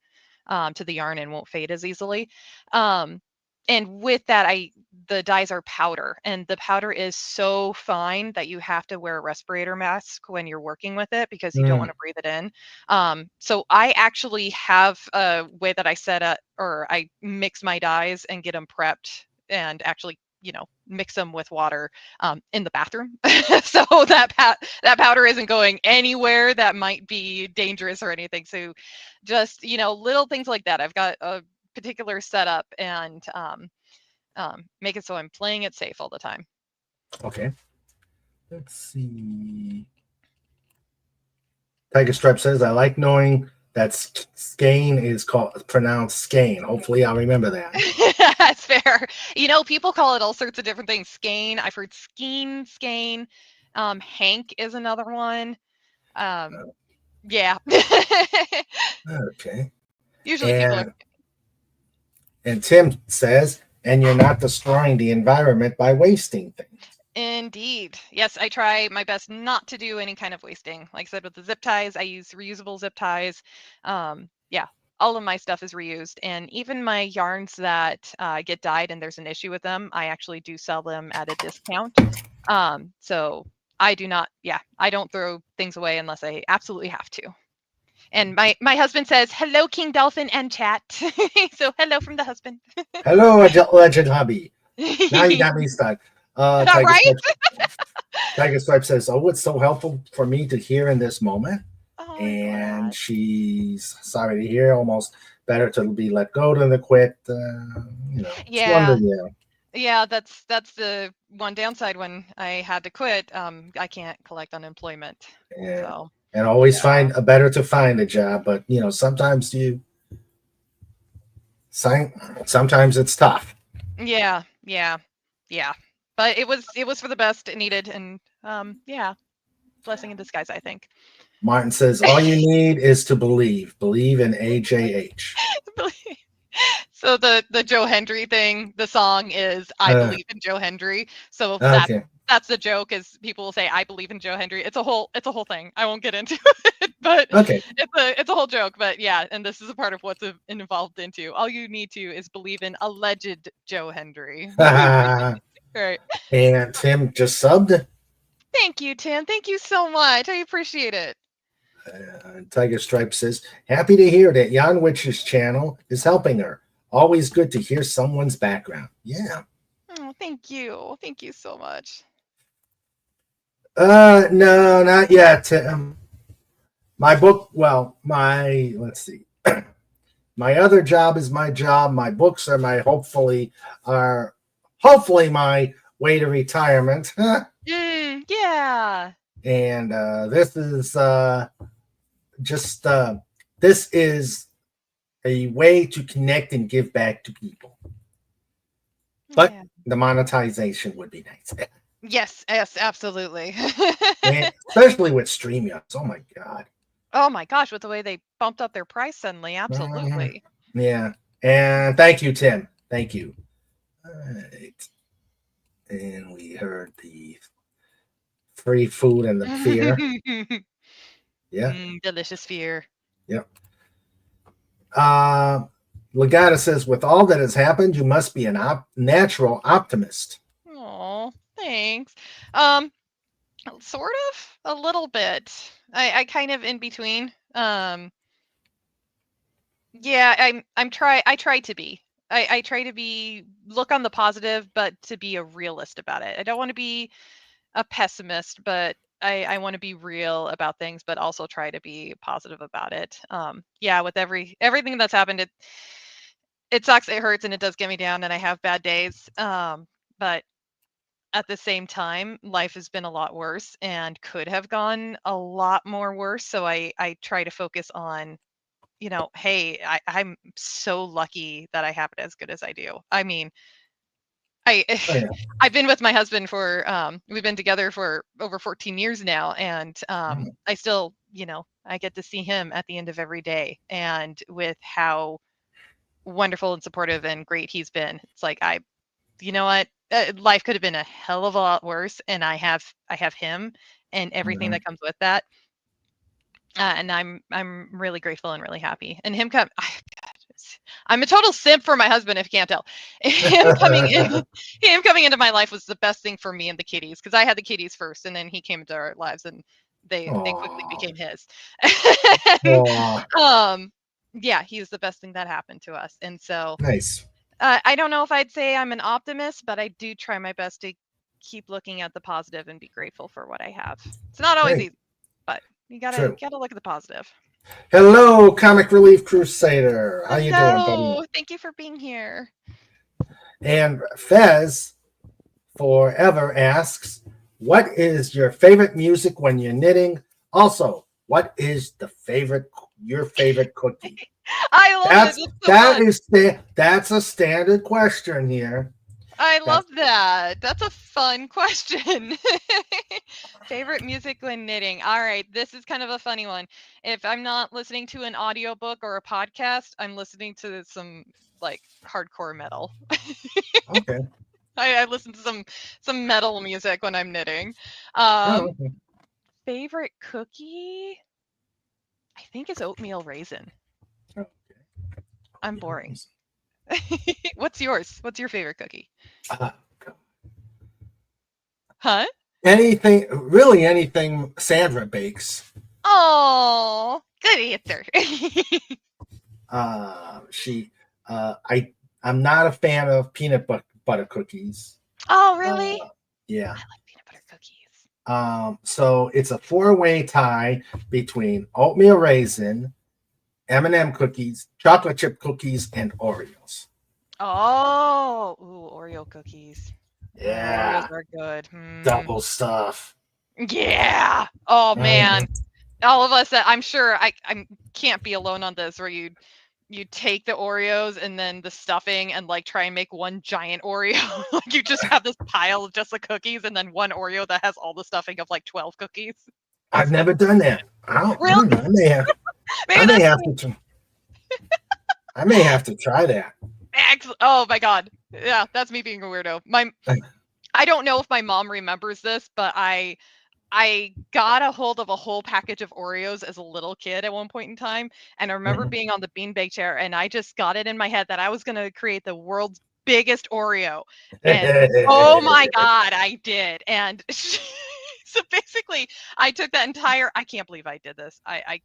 yarn and won't fade as easily. Um, and with that, the dyes are powder, and the powder is so fine that you have to wear a respirator mask when you're working with it because you don't want Mm. to breathe it in. So I actually have a way that I set up, or I mix my dyes and get them prepped, and actually mix them with water in the bathroom so that powder isn't going anywhere that might be dangerous or anything. So just little things like that. I've got a particular setup, and make it so I'm playing it safe all the time. Okay. Let's see. Tiger Stripe says, I like knowing that skein is pronounced skein. Hopefully, I'll remember that. That's fair. People call it all sorts of different things. Skein, I've heard skein. Hank is another one. Yeah. Okay. Usually people are. And Tim says, and you're not destroying the environment by wasting things. Indeed. Yes, I try my best not to do any kind of wasting. Like I said, with the zip ties, I use reusable zip ties. Yeah, all of my stuff is reused. And even my yarns that get dyed and there's an issue with them, I actually do sell them at a discount. So I do not, I don't throw things away unless I absolutely have to. And my husband says, hello, King Dolphin and chat. So hello from the husband. Hello, Legend Hubby. Now you got me stuck. Right? Tiger Stripe says, "Oh, it's so helpful for me to hear in this moment." Oh, I'm And glad. she's sorry to hear. Almost better to be let go than to quit. It's Yeah. wondering, yeah. Yeah, that's the one downside when I had to quit. I can't collect unemployment. Yeah. So And always yeah. better to find a job, but sometimes sometimes it's tough. Yeah, yeah, yeah. But it was for the best it needed, and yeah, blessing in disguise, I think. Martin says, "All you need is to believe. Believe in AJH." So the Joe Hendry thing, the song is "I Uh, believe in Joe Hendry." So okay. that's the joke, is people will say "I believe in Joe Hendry." It's a whole thing. I won't get into it, but Okay. it's a whole joke. But yeah, and this is a part of what's involved into. All you need to is believe in alleged Joe Hendry. Right. And Tim just subbed. Thank you, Tim. Thank you so much. I appreciate it. Tiger Stripe says, "Happy to hear that Jan Witch's channel is helping her. Always good to hear someone's background." Yeah. Oh, thank you. Thank you so much. No, not yet. My book, well, let's see. My other job is my job. My books are hopefully my way to retirement. Yeah. And this is just this is a way to connect and give back to people. But Yeah. the monetization would be nice. Yes, absolutely. And especially with StreamYard. Oh my God. Oh my gosh, with the way they bumped up their price suddenly, Mhm. absolutely. Yeah. And thank you, Tim. Thank you. All right. And we heard the free food and the fear. Yeah. Delicious fear. Yep. Legata says, "With all that has happened, you must be a natural optimist." Oh, thanks. Um, sort of, a little bit. I kind of in between. Yeah, I try to be. I try to be look on the positive, but to be a realist about it. I don't want to be a pessimist, but I want to be real about things, but also try to be positive about it. Yeah, with everything that's happened, it sucks, it hurts, and it does get me down, and I have bad days. But at the same time, life has been a lot worse and could have gone a lot more worse. So I try to focus on, hey, I'm so lucky that I have it as good as I do. I mean, I Oh, yeah. I've been with my husband for we've been together for over 14 years now, and I still, I get to see him at the end of every day, and with how wonderful and supportive and great he's been, it's like you know what, life could have been a hell of a lot worse, and I have him and everything Mhm. that comes with that. And I'm really grateful and really happy. And him come, I'm a total simp for my husband, if you can't tell. Him coming into my life was the best thing for me and the kitties, because I had the kitties first, and then he came into our lives, and they quickly Aw. became his. And, Aw. yeah, he's the best thing that happened to us. And so Nice. I don't know if I'd say I'm an optimist, but I do try my best to keep looking at the positive and be grateful for what I have. It's not always Great. easy, but you gotta True. look at the positive. Hello, Comic Relief Crusader. How you doing, buddy? Hello, thank you for being here. And Fez forever asks, "What is your favorite music when you're knitting? Also, what is your favorite cookie?" I love it. That's It's so fun. that's a standard question here. I That's love that. That's a fun question. Favorite music when knitting. All right, this is kind of a funny one. If I'm not listening to an audiobook or a podcast, I'm listening to some like hardcore metal. okay. I listen to some metal music when I'm knitting. Oh, Um, okay. favorite cookie, I think is oatmeal raisin. Okay. I'm boring. What's yours? What's your favorite cookie? Uh, Huh? anything Sandra bakes. Oh, Good answer. I'm not a fan of peanut butter cookies. Oh, really? Yeah. I like peanut butter cookies. So it's a 4-way tie between oatmeal raisin, M&M cookies, chocolate chip cookies, and Oreos. Oh, ooh, Oreo cookies. Yeah, Oreos are good. double stuff. Yeah. Oh man, all of us that I'm sure I can't be alone on this. Where you take the Oreos and then the stuffing and like try and make one giant Oreo. Like you just have this pile of just the cookies and then one Oreo that has all the stuffing of like 12 cookies. I've never done that. I don't know. I may have. Maybe I may that's have to. I may have to try that. Oh my god. Yeah, that's me being a weirdo. I don't know if my mom remembers this, but I got a hold of a whole package of Oreos as a little kid at one point in time, and I remember being on the beanbag chair, and I just got it in my head that I was gonna create the world's biggest Oreo, and oh my god, I did. And so basically, I took that entire. I can't believe I did this. I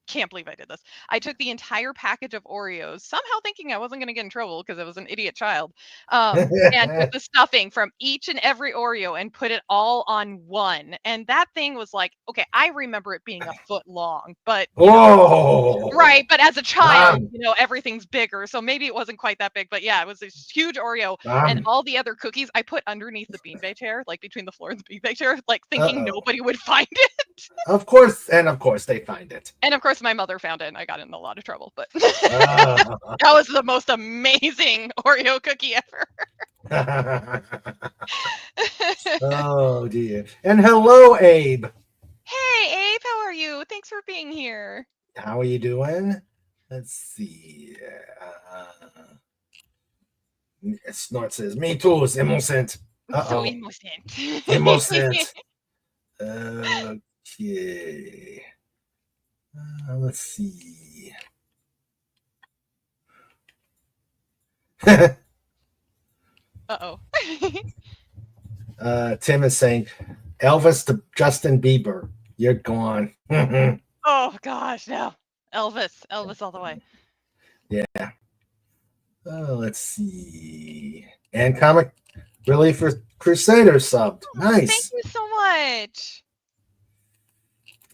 can't believe I did this. I took the entire package of Oreos, somehow thinking I wasn't going to get in trouble because I was an idiot child, and took the stuffing from each and every Oreo and put it all on one. And that thing was like, okay, I remember it being a foot long, but right. But as a child, everything's bigger, so maybe it wasn't quite that big. But yeah, it was this huge Oreo, and all the other cookies I put underneath the beanbag chair, like between the floor and the beanbag chair, like thinking nobody would find it. Of course they find it. And of course, my mother found it, and I got in a lot of trouble. But that was the most amazing Oreo cookie ever. Oh dear! And hello, Abe. Hey, Abe, how are you? Thanks for being here. How are you doing? Let's see. Snort says, "Me too. It's innocent." So innocent. Innocent. Okay. Let's see. Uh-oh. Tim is saying, Elvis to Justin Bieber, you're gone. Oh gosh, no. Elvis all the way. Yeah. Let's see. And Comic Relief for Crusader subbed. Nice. Thank you so much.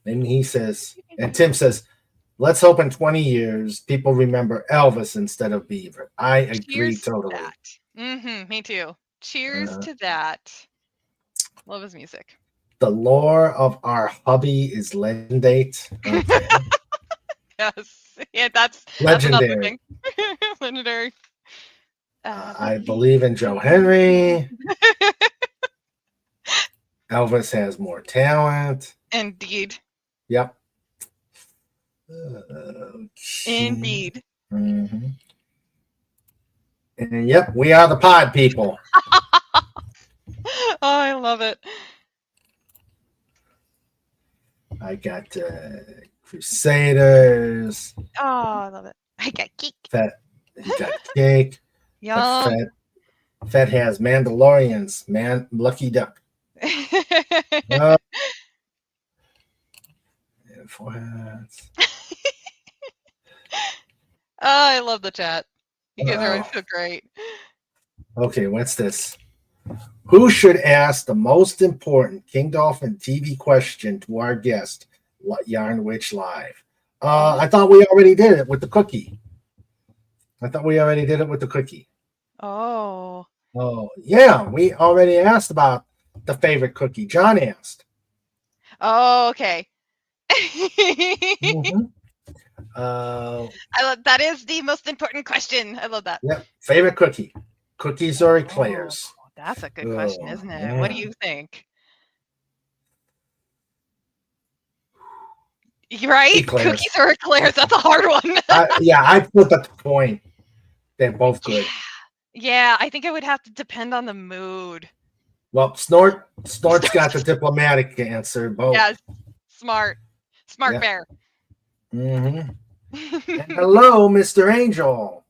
And he says, and Tim says, let's hope in 20 years people remember Elvis instead of Bieber. I agree totally. To that. Me too. Cheers to that. Love his music. The lore of our hubby is legendary. Okay. Yes. Yeah, that's legendary. Legendary. I believe in Joe Henry. Elvis has more talent. Indeed. Yep. Indeed. Mm-hmm. And yep, we are the pod people. Oh, I love it. I got Crusaders. Oh, I love it. I got cake. You got cake. Yum. Fed has Mandalorians. Lucky Duck. And four hats. Oh, I love the chat. You guys are so great. Okay, what's this? Who should ask the most important King Dolphin TV question to our guest, Yarn Witch Live? I thought we already did it with the cookie. Oh. Oh, yeah, we already asked about the favorite cookie. John asked. Oh, okay. Mm-hmm. I love that is the most important question. I love that. Yeah, favorite cookie. Cookies or eclairs? Oh, that's a good question, isn't it? Yeah. What do you think? Right? Eclairs. Cookies or eclairs? That's a hard one. I put at the point. They're both good. Yeah, I think it would have to depend on the mood. Well, Snort's got the diplomatic answer. Both. Yes, smart bear. Mm-hmm. And hello, Mr. Angel.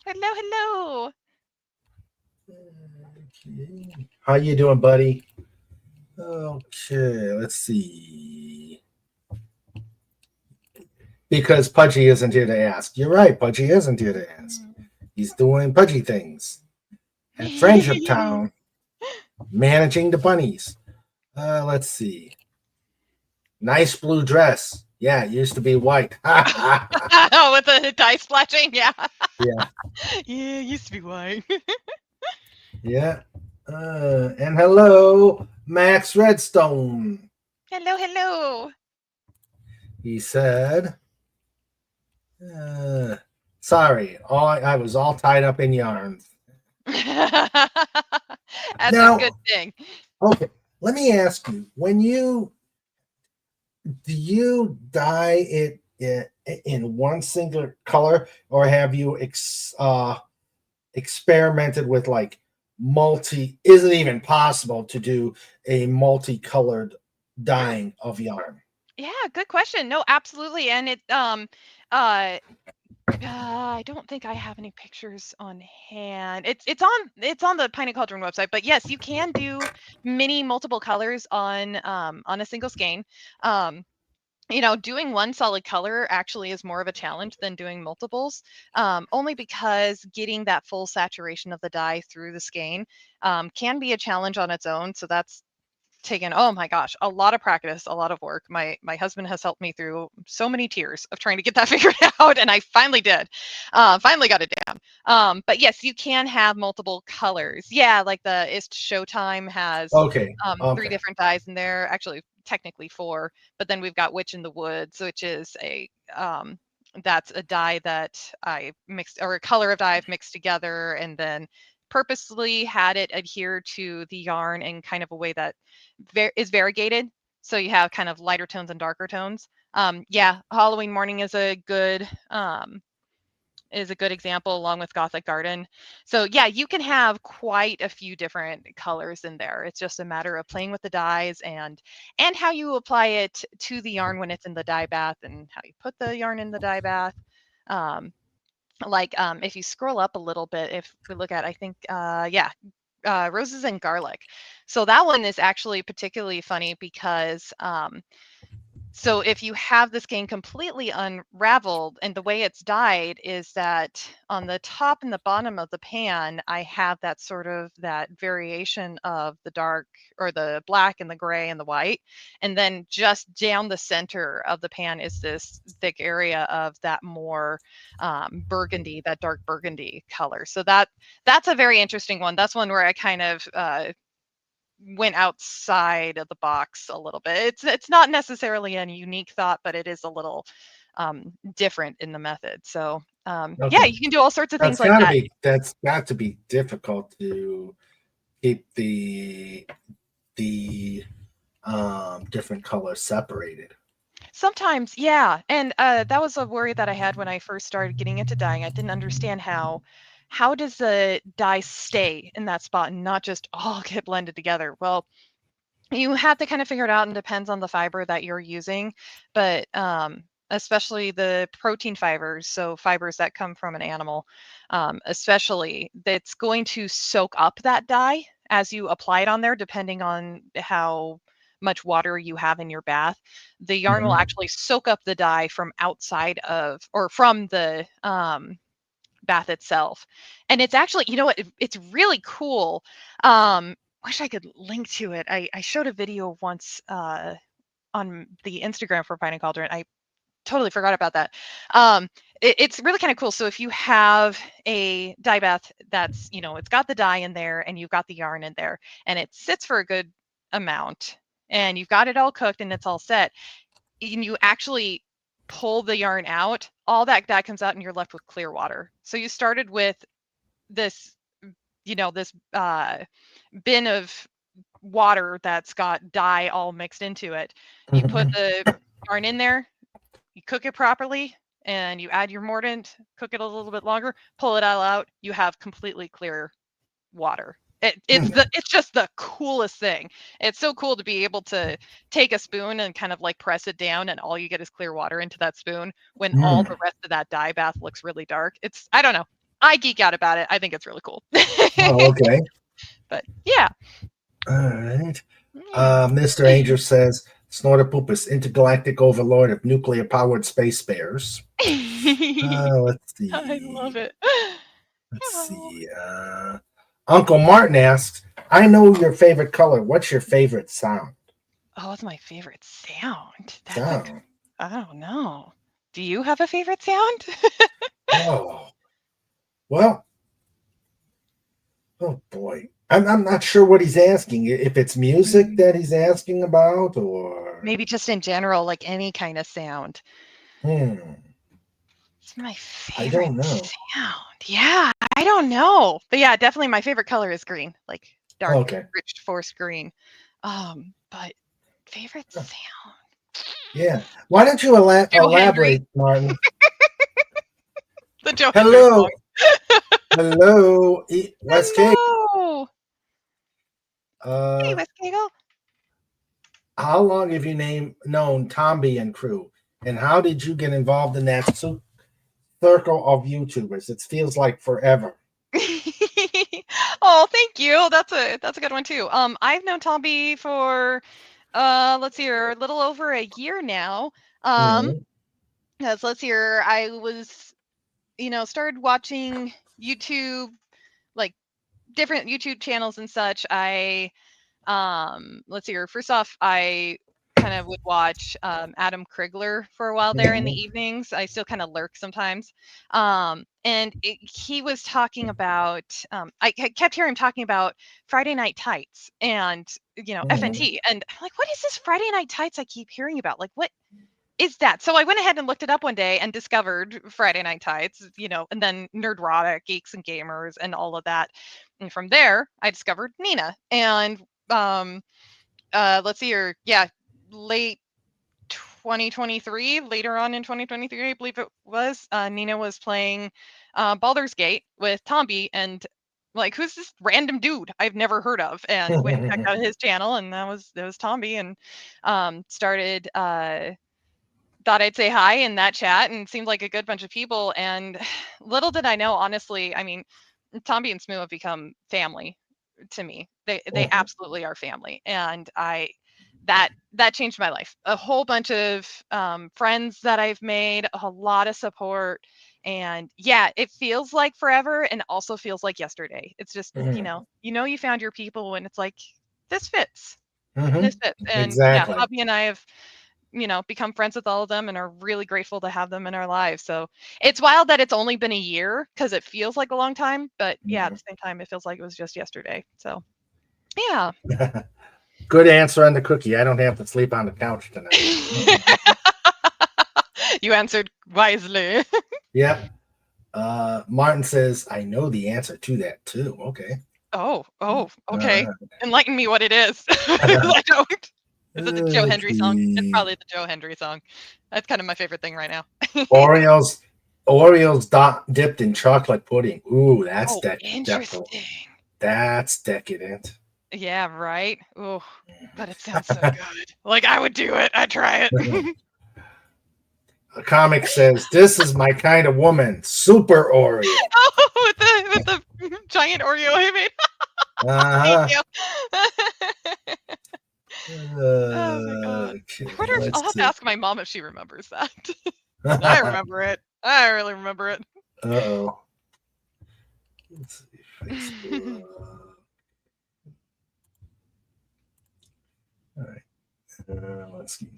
Hello. Okay. How you doing, buddy? Okay, let's see. because Pudgy isn't here to ask. You're right, Pudgy isn't here to ask. He's doing Pudgy things at Friendship Town, managing the bunnies. Let's see. Nice blue dress. Yeah, it used to be white. Oh, with the dye splashing, yeah. Yeah. Yeah, it used to be white. Yeah. And hello, Max Redstone. Hello, hello. He said, sorry, I was all tied up in yarns. That's Now- a good thing. Okay, let me ask you, do you dye it in one singular color, or have you experimented with like is it even possible to do a multicolored dyeing of yarn? Yeah, good question. No, absolutely. And I don't think I have any pictures on hand. It's on the Pine and Cauldron website, but yes, you can do many multiple colors on a single skein. Doing one solid color actually is more of a challenge than doing multiples, only because getting that full saturation of the dye through the skein can be a challenge on its own. So that's taken, oh my gosh, a lot of practice, a lot of work. My husband has helped me through so many tears of trying to get that figured out, and I finally did. Finally got it down. But yes, you can have multiple colors. Yeah, like the Ist Showtime has Okay. 3 different dyes in there. Actually, technically 4, but then we've got Witch in the Woods, which is that's a dye that I mixed, or a color of dye I've mixed together, and then purposely had it adhere to the yarn in kind of a way that is variegated. So you have kind of lighter tones and darker tones. Yeah, Halloween Morning is a good example, along with Gothic Garden. So yeah, you can have quite a few different colors in there. It's just a matter of playing with the dyes and how you apply it to the yarn when it's in the dye bath, and how you put the yarn in the dye bath. If you scroll up a little bit, if we look at, I think, Roses and Garlic. So that one is actually particularly funny because so if you have this skein completely unraveled, and the way it's dyed is that on the top and the bottom of the pan, I have that sort of that variation of the dark, or the black and the gray and the white. And then just down the center of the pan is this thick area of that more burgundy, that dark burgundy color. So that's a very interesting one. That's one where I kind of went outside of the box a little bit. It's not necessarily a unique thought, but it is a little different in the method. So Okay. yeah, you can do all sorts of things like that. That's got to be difficult to keep the different colors separated. Sometimes, yeah. And that was a worry that I had when I first started getting into dyeing. I didn't understand how does the dye stay in that spot and not just all get blended together. Well, you have to kind of figure it out, and depends on the fiber that you're using, but especially the protein fibers, so fibers that come from an animal, especially, that's going to soak up that dye as you apply it on there, depending on how much water you have in your bath. The yarn will actually soak up the dye from outside of, or from the bath itself. And it's actually, it's really cool. Wish I could link to it. I showed a video once on the Instagram for Pine and Cauldron. I totally forgot about that. It's really kind of cool. So if you have a dye bath that's, it's got the dye in there, and you've got the yarn in there, and it sits for a good amount, and you've got it all cooked and it's all set, and you actually pull the yarn out, all that dye comes out, and you're left with clear water. So you started with this, this bin of water that's got dye all mixed into it. You put the yarn in there, you cook it properly, and you add your mordant, cook it a little bit longer, pull it all out, you have completely clear water. It's just the coolest thing. It's so cool to be able to take a spoon and kind of like press it down, and all you get is clear water into that spoon, when all the rest of that dye bath looks really dark. I don't know. I geek out about it. I think it's really cool. Oh, okay. But yeah. All right. Mr. Angel says, Snortopupus, intergalactic overlord of nuclear-powered space bears. Let's see. I love it. Let's see. Uncle Martin asks, I know your favorite color. What's your favorite sound? Oh, it's my favorite sound. Sound. I don't know. Do you have a favorite sound? Oh. Well. Oh boy. I'm not sure what he's asking. If it's music that he's asking about, or Maybe just in general, like any kind of sound. hmm. It's my I favorite don't know. sound. Yeah, I don't know. But yeah, definitely my favorite color is green, like dark, Okay. rich forest green. But favorite sound. Yeah. Why don't you elaborate, Martin? The Joe Hello. Hendry Hello, West Cape. Hello. Hey, West Kegel. How long have you known Tomby and crew, and how did you get involved in that circle of YouTubers? It feels like forever. Oh, thank you. That's a good one too. I've known Tomby for let's see here, a little over a year now. Let's see here, I was started watching YouTube, like different YouTube channels and such. I let's see here. First off, I kind of would watch Adam Krigler for a while there in the evenings. I still kind of lurk sometimes. He was talking about, I kept hearing him talking about Friday Night Tights and, FNT. And I'm like, what is this Friday Night Tights I keep hearing about? Like, what is that? So I went ahead and looked it up one day and discovered Friday Night Tights, and then Nerdrotic, Geeks and Gamers, and all of that. And from there, I discovered Nina. And let's see here. Yeah, late 2023, later on in 2023, I believe it was, Nina was playing Baldur's Gate with Tomby, and like, who's this random dude I've never heard of? And went and checked out his channel, and that was Tomby, and started thought I'd say hi in that chat, and seemed like a good bunch of people. And little did I know, honestly, I mean, Tomby and Smoo have become family to me. They absolutely are family, and that changed my life. A whole bunch of friends that I've made, a lot of support, and yeah, it feels like forever, and also feels like yesterday. It's just you found your people when it's like this fits, this fits, and yeah, Exactly. Bobby and I have become friends with all of them and are really grateful to have them in our lives. So it's wild that it's only been a year because it feels like a long time, but yeah, at the same time, it feels like it was just yesterday. So yeah. Good answer on the cookie. I don't have to sleep on the couch tonight. You answered wisely. Yep. Martin says, I know the answer to that too. Okay. Oh, okay. Enlighten me what it is. I don't. Is it the Joe Hendry song? It's probably the Joe Hendry song. That's kind of my favorite thing right now. Oreos dipped in chocolate pudding. Ooh, that's interesting. That's decadent. Yeah, right. Oh, but it sounds so good. Like, I would do it. I'd try it. A comic says, "This is my kind of woman, Super Oreo." Oh, with the giant Oreo I made. Thank you. Oh my god! I wonder if I'll have to ask my mom if she remembers that. I remember it. I really remember it. Uh-oh. Let's see. All right. Let's see.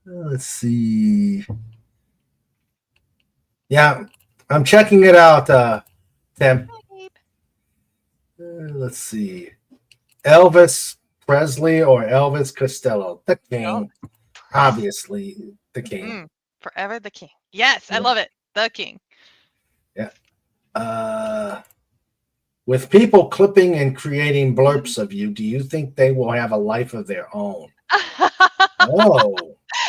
Let's see. Yeah, I'm checking it out, Tim. Let's see. Elvis Presley or Elvis Costello? The king. Obviously, the king. Forever the king. Yes, I love it. The king. Yeah. With people clipping and creating blurps of you, do you think they will have a life of their own? Oh.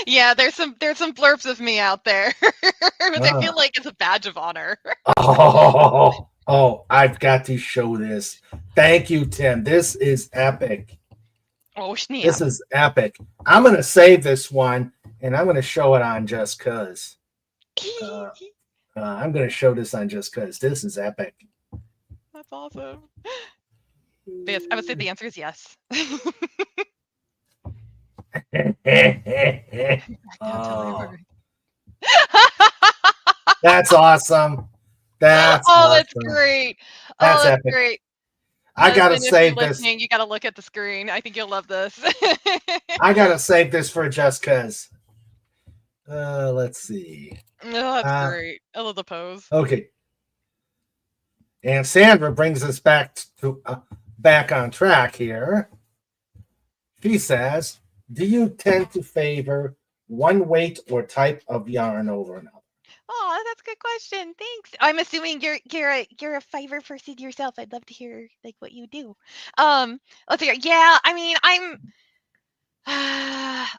Yeah, there's some blurps of me out there. I feel like it's a badge of honor. Oh, I've got to show this. Thank you, Tim. This is epic. Oh, snap. This is epic. I'm going to save this one, and I'm going to show it on Just Cuz. I'm going to show this on Just Cuz. This is epic. That's awesome. Yes, I would say the answer is yes. Oh, that's awesome. That's Oh, that's awesome. great. That's Oh, that's epic. great. I gotta Husband, if you're save this. listening, you gotta look at the screen. I think you'll love this. I gotta save this for just cause. Let's see. Oh, that's Uh, great. I love the pose. okay. And Sandra brings us back on track here. She says, "Do you tend to favor one weight or type of yarn over another?" Oh, that's a good question. Thanks. I'm assuming you're a fiber person yourself. I'd love to hear like what you do. Let's hear. Yeah, I mean,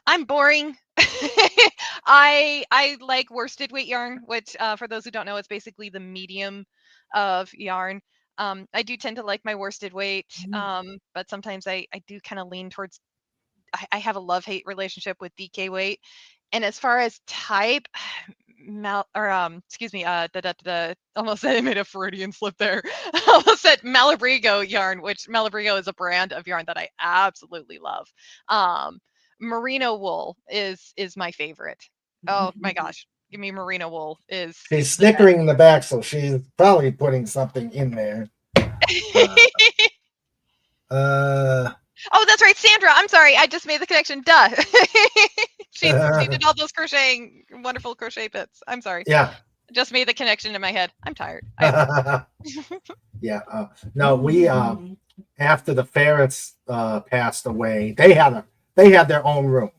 I'm boring. I like worsted weight yarn, which for those who don't know, it's basically the medium of yarn. I do tend to like my worsted weight, but sometimes I do kind of lean towards. I have a love-hate relationship with DK weight, and as far as type, excuse me, almost said I made a Freudian slip there. Almost said Malabrigo yarn, which Malabrigo is a brand of yarn that I absolutely love. Merino wool is my favorite. Oh my gosh, give me merino wool is She's the best. snickering in the back, so she's probably putting something in there. Oh, that's right, Sandra. I'm sorry, I just made the connection. Duh. she did all those crocheting, wonderful crochet bits. I'm sorry. Yeah. Just made the connection in my head. I'm tired. Yeah. No, we after the ferrets passed away, they had their own room.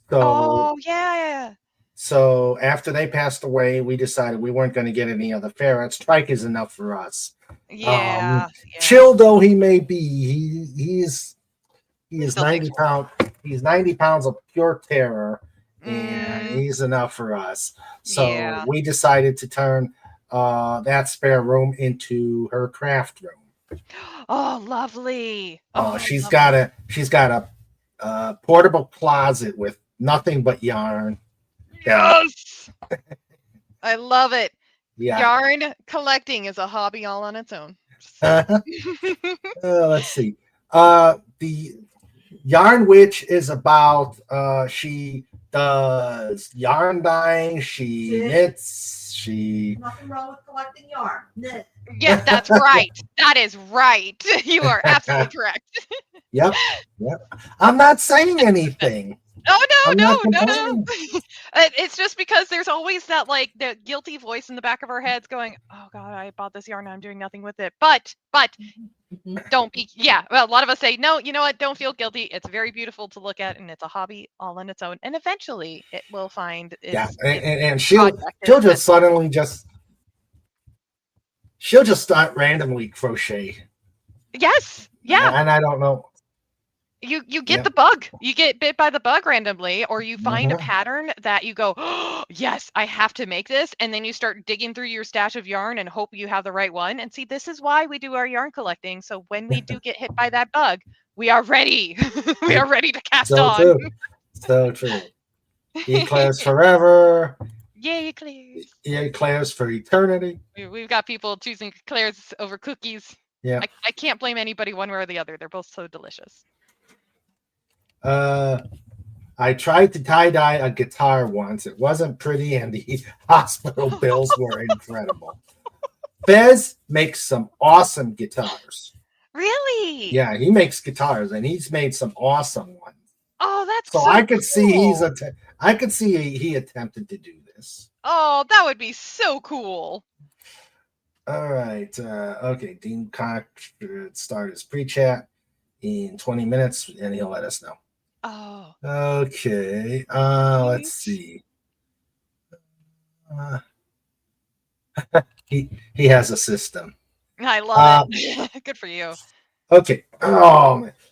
So Oh yeah. so after they passed away, we decided we weren't going to get any other ferrets. Trike is enough for us. Yeah. Chill though he may be, he is Still 90 pounds. He's 90 pounds of pure terror, and Mm, he's enough for us. So yeah. we decided to turn that spare room into her craft room. Oh, lovely. Oh, She's lovely. got a portable closet with nothing but yarn. Yes. I love it. Yeah. Yarn collecting is a hobby all on its own. Let's see. The Yarn Witch is about she does yarn dyeing, she knits, she Nothing wrong with collecting yarn. Knit. Yeah, that's right. That is right. You are absolutely correct. Yep. I'm not saying anything. Oh I'm no, not no, no, no. complaining. It's just because there's always that like the guilty voice in the back of our heads going, "Oh God, I bought this yarn. I'm doing nothing with it." But don't be. Yeah, well, a lot of us say no. You know what? Don't feel guilty. It's very beautiful to look at, and it's a hobby all on its own. And eventually, it will find its. And she'll just suddenly she'll just start randomly crochet. Yes. Yeah. And I don't know. You get the bug. You get bit by the bug randomly, or you find a pattern that you go, oh, yes, I have to make this, and then you start digging through your stash of yarn and hope you have the right one. And see, this is why we do our yarn collecting. So when we do get hit by that bug, we are ready. We are ready to cast on. So true. Eclairs forever. Yay, eclairs. Eclairs for eternity. We've got people choosing eclairs over cookies. Yeah. I can't blame anybody one way or the other. They're both so delicious. I tried to tie-dye a guitar once. It wasn't pretty, and the hospital bills were incredible. Fez makes some awesome guitars. Really? Yeah, he makes guitars, and he's made some awesome ones. Oh, that's so I could cool. I could see he attempted to do this. Oh, that would be so cool. All right. Okay, Dean Cock should start his pre-chat in 20 minutes, and he'll let us know. Oh. Okay. Let's see. He has a system. I love it. Good for you. Okay.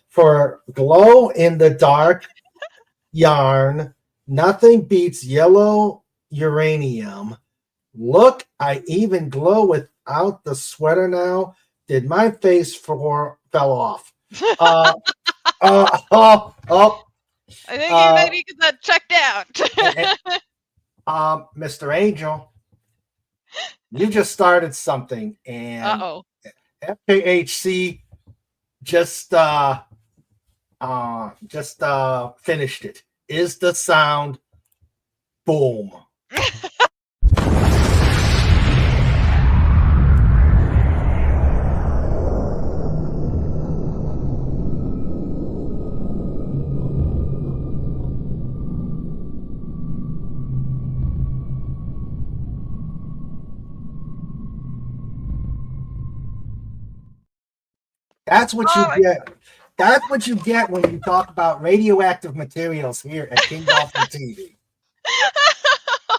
For glow in the dark yarn, nothing beats yellow uranium. Look, I even glow without the sweater now. Did my face fell off? I think you might need to get that checked out. Mr. Angel, you just started something, and FKHC just finished it. is the sound. Boom. That's what you get. That's what you get when you talk about radioactive materials here at King Dolphin TV.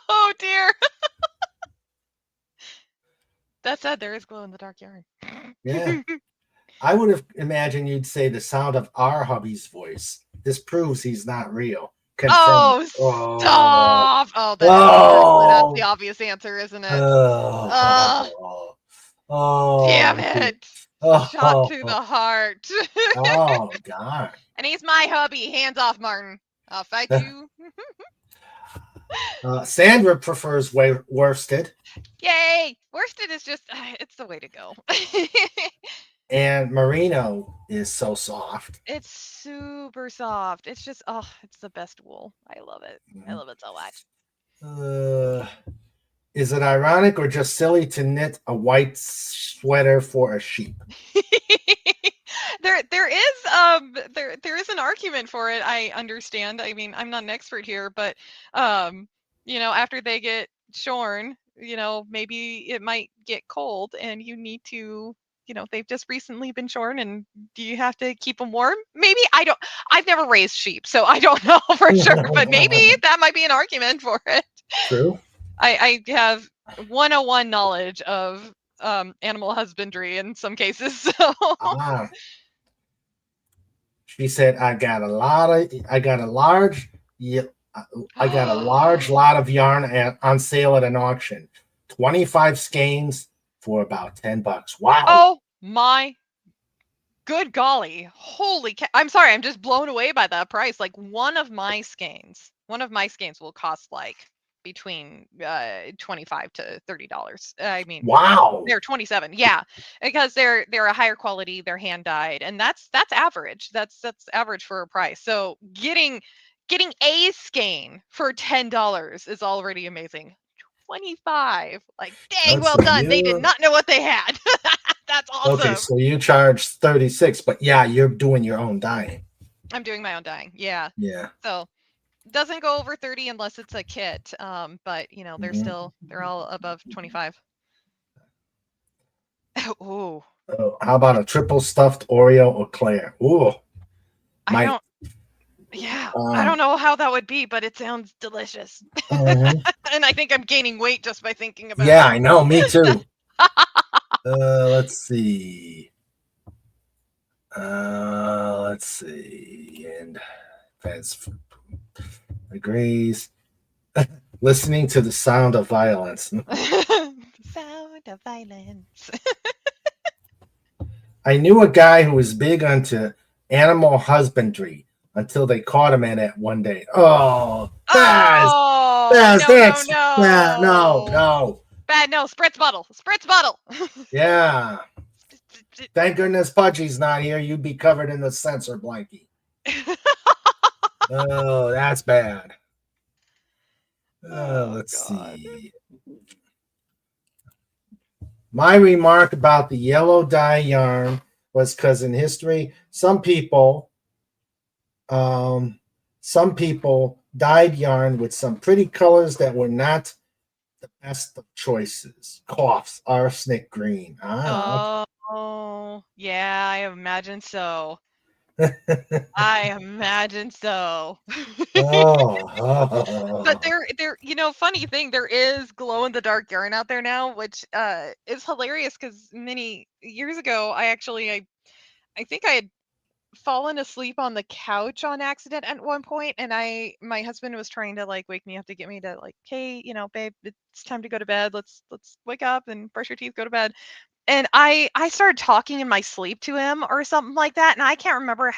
Oh dear. That said, there is glow in the dark yarn. Yeah. I would have imagined you'd say the sound of our hubby's voice. This proves he's not real. Oh, Confirmed. stop! Oh, that's Oh. the obvious answer, isn't it? Oh. Damn it! Oh. Shot to the heart. Oh, God. And he's my hubby. Hands off, Martin. I'll fight you. Sandra prefers worsted. Yay! Worsted is just, it's the way to go. And merino is so soft. It's super soft. It's just, oh, it's the best wool. I love it. I love it so much. Is it ironic or just silly to knit a white sweater for a sheep? There is an argument for it. I understand. I mean, I'm not an expert here, but after they get shorn, maybe it might get cold and you need to, they've just recently been shorn and do you have to keep them warm? Maybe. I've never raised sheep, so I don't know for sure, but maybe that might be an argument for it. True. I have 101 knowledge of animal husbandry in some cases. So. She said, I got a large lot of yarn on sale at an auction. 25 skeins for about $10. Wow. Oh my good golly. Holy cow. I'm sorry, I'm just blown away by that price. Like one of my skeins will cost like between $25 to $30. I mean, wow. They're 27. Yeah, because they're a higher quality, they're hand dyed, and that's average. That's average for a price. So getting a skein for $10 is already amazing. 25. Like, dang, well done. They did not know what they had. That's awesome. Okay, so you charge 36, but yeah, you're doing your own dyeing. I'm doing my own dyeing. Yeah. Yeah. So doesn't go over 30 unless it's a kit. But they're all above 25. Oh. How about a triple stuffed Oreo eclair? Ooh. I don't know how that would be, but it sounds delicious. And I think I'm gaining weight just by thinking about it. Yeah, I know. Me too. Let's see. And Vance agrees. Listening to the sound of violence. Sound of violence. I knew a guy who was big onto animal husbandry until they caught him in it one day. Oh, no. Bad, no. Spritz bottle. Yeah. Thank goodness Pudgy's not here. You'd be covered in the censor blankie. Oh, that's bad. Let's see. My remark about the yellow dye yarn was because in history, some people dyed yarn with some pretty colors that were not the best of choices. Coughs, arsenic green. Oh, yeah, I imagine so. But funny thing, there is glow in the dark yarn out there now, which is hilarious because many years ago, I think I had fallen asleep on the couch on accident at one point, and my husband was trying to like wake me up to get me to like, hey, babe, it's time to go to bed. Let's wake up and brush your teeth, go to bed. And I started talking in my sleep to him or something like that, and I can't remember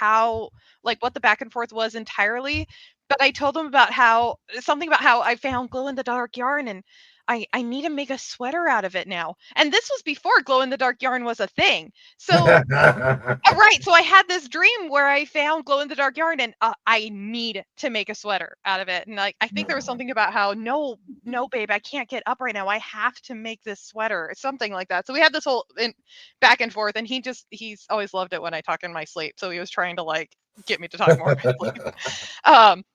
what the back and forth was entirely, but I told him about how I found glow in the dark yarn, and I need to make a sweater out of it now. And this was before glow in the dark yarn was a thing. So right, so I had this dream where I found glow in the dark yarn, and I need to make a sweater out of it. And like, I think there was something about how no, babe, I can't get up right now. I have to make this sweater, or something like that. So we had this whole back and forth, and he's always loved it when I talk in my sleep. So he was trying to like get me to talk more in my sleep.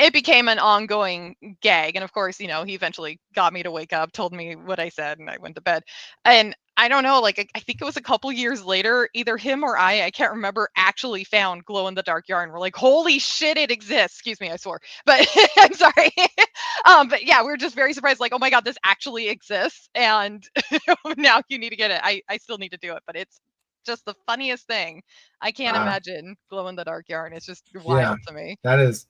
It became an ongoing gag. And of course, he eventually got me to wake up, told me what I said, and I went to bed. And I don't know, like, I think it was a couple years later, either him or I can't remember, actually found glow in the dark yarn. We're like, holy shit, it exists. Excuse me, I swore. But I'm sorry. But yeah, we were just very surprised, like, oh my God, this actually exists. And now you need to get it. I still need to do it, but it's just the funniest thing. I can't imagine glow in the dark yarn. It's just wild to me. That is.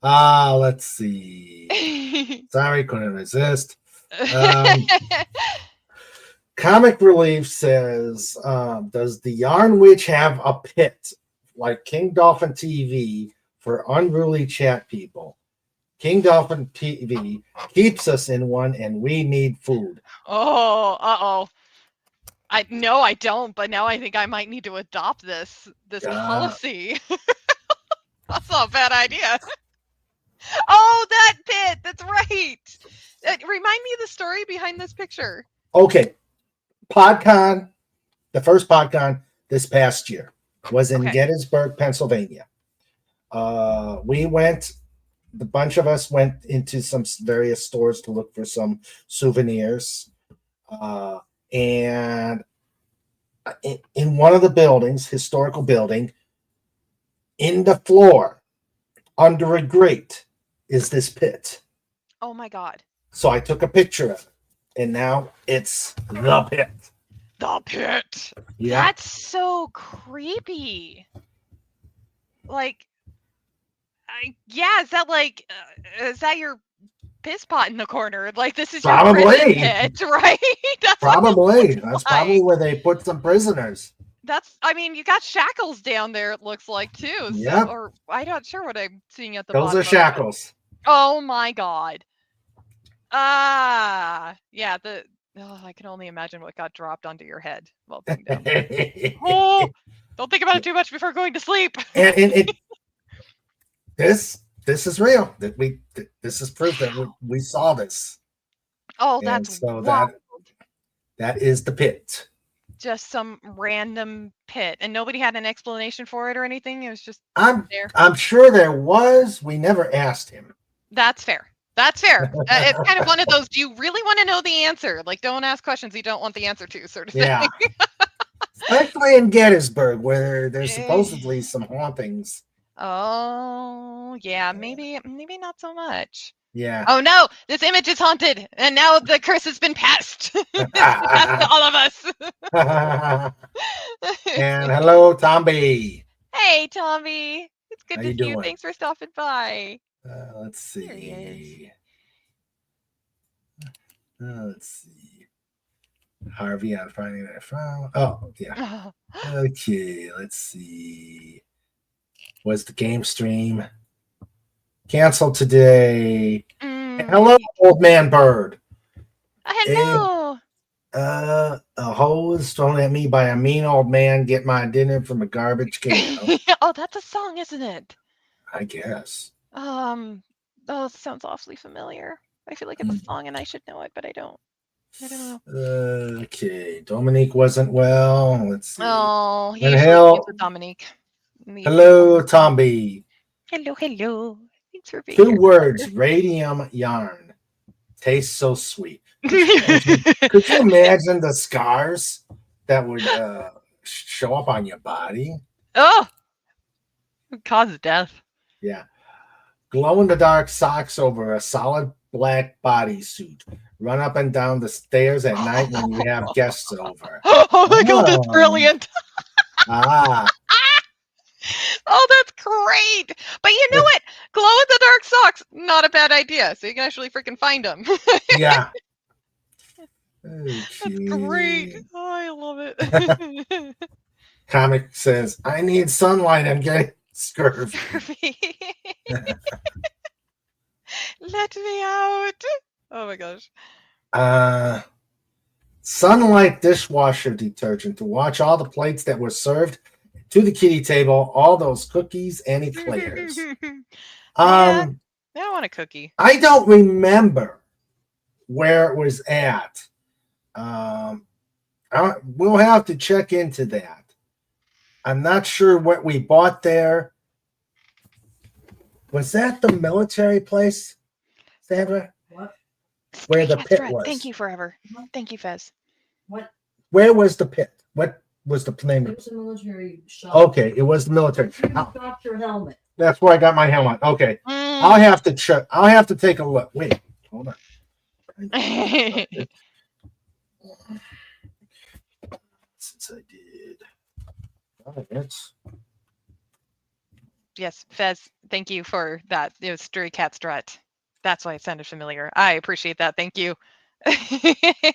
Let's see. Sorry, couldn't resist. Comic Relief says, does the Yarn Witch have a pit like King Dolphin TV for unruly chat people? King Dolphin TV keeps us in one, and we need food. Oh, uh-oh. No, I don't, but now I think I might need to adopt this policy. That's not a bad idea. Oh, that pit. That's right. Remind me of the story behind this picture. Okay. PodCon, the first PodCon this past year was in Gettysburg, Pennsylvania. We went, the bunch of us went into some various stores to look for some souvenirs. And in one of the buildings, historical building, in the floor, under a grate, is this pit. Oh my God. So I took a picture of it, and now it's the pit. The pit. Yeah. That's so creepy. Like, is that like, is that your piss pot in the corner? Like, this is probably your prison pit, right? That's probably where they put some prisoners. You got shackles down there, it looks like, too. So, yeah. Or I'm not sure what I'm seeing at the bottom. Those are shackles. Oh my God. Yeah. I can only imagine what got dropped onto your head while being down there. Oh, don't think about it too much before going to sleep. And this is real. This is proof that we saw this. Oh, that's so wild. that is the pit. Just some random pit, and nobody had an explanation for it or anything. It was just there. I'm sure there was. We never asked him. That's fair. It's kind of one of those, do you really want to know the answer? Like, don't ask questions you don't want the answer to, sort of thing. Especially in Gettysburg, where there's supposedly some hauntings. Oh, yeah, maybe not so much. Yeah. Oh no, this image is haunted, and now the curse has been passed. Passed to all of us. And hello, Tomby. Hey, Tommy. It's good to see doing? you. Thanks for stopping by. Let's see. Let's see. Harvey on Friday Night File. Oh, yeah. Okay, let's see. Was the game stream canceled today? Hello, old man bird. Hello. A hose thrown at me by a mean old man. Get my dinner from a garbage can. Oh, that's a song, isn't it? I guess. Oh, it sounds awfully familiar. I feel like it's a song and I should know it, but I don't know. Okay, Dominique wasn't well. Let's see. Oh, he usually with Dominique. Hello, Tomby. Hello. Thanks for being 2 here. words, radium yarn. Tastes so sweet. Could you imagine the scars that would show up on your body? Oh, it would cause death. Yeah. Glow-in-the-dark socks over a solid black bodysuit. Run up and down the stairs at night when you have guests over. Oh my God, that's brilliant. Oh, that's great. But you know what? Glow-in-the-dark socks, not a bad idea. So you can actually freaking find them. Yeah. Okay. That's great. Oh, I love it. Comic says, I need sunlight. I'm getting scurvy. Let me out. Oh my gosh. Sunlight dishwasher detergent to wash all the plates that were served to the kitty table, all those cookies and eclairs. Man, I Um, want a cookie. I don't remember where it was at. We'll have to check into that. I'm not sure what we bought there. Was that the military place, Sandra? What? Where the Yes, pit Fred, was? Thank you forever. Thank you, Fez. What? Where was the pit? What was the name It of was a military shop. Okay, it was the military. You got your helmet. That's where I got my helmet. Okay. I'll have to check. I'll have to take a look. Wait, hold on. Since I did. Oh, it's Yes, Fez, thank you for that. It was Stray Cat Strut. That's why it sounded familiar. I appreciate that. Thank you.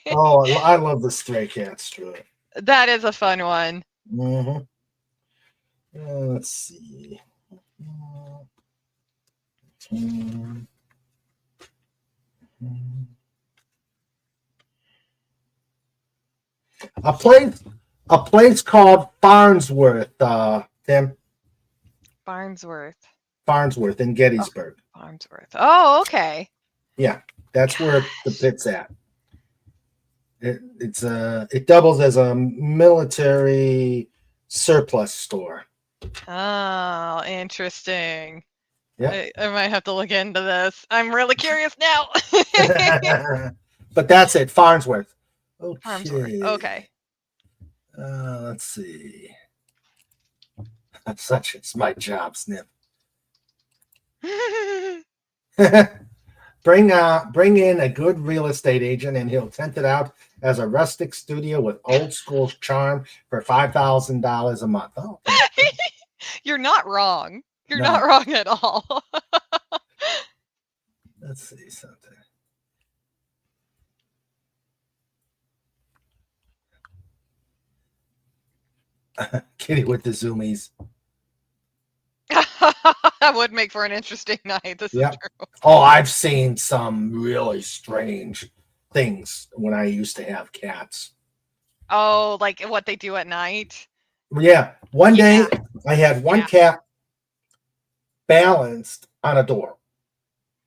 Oh, I love the Stray Cat strut. That is a fun one. Mm-hmm. Let's see. A place called Farnsworth, Tim. Farnsworth in Gettysburg. Farnsworth. Oh, okay. Yeah, that's where the pit's at. It doubles as a military surplus store. Oh, interesting. Yeah. I might have to look into this. I'm really curious now. But that's it, Farnsworth. Okay. Farnsworth. Okay. Let's see. Such is my job, Snip. Bring in a good real estate agent, and he'll tent it out as a rustic studio with old school charm for $5,000 a month. Oh, okay. You're not wrong. You're No. not wrong at all. Let's see something. Kitty with the zoomies. That would make for an interesting night. This Yep. is true. Oh, I've seen some really strange things when I used to have cats. Oh, like what they do at night? Yeah. One Yeah. day I had one Yeah. cat balanced on a door,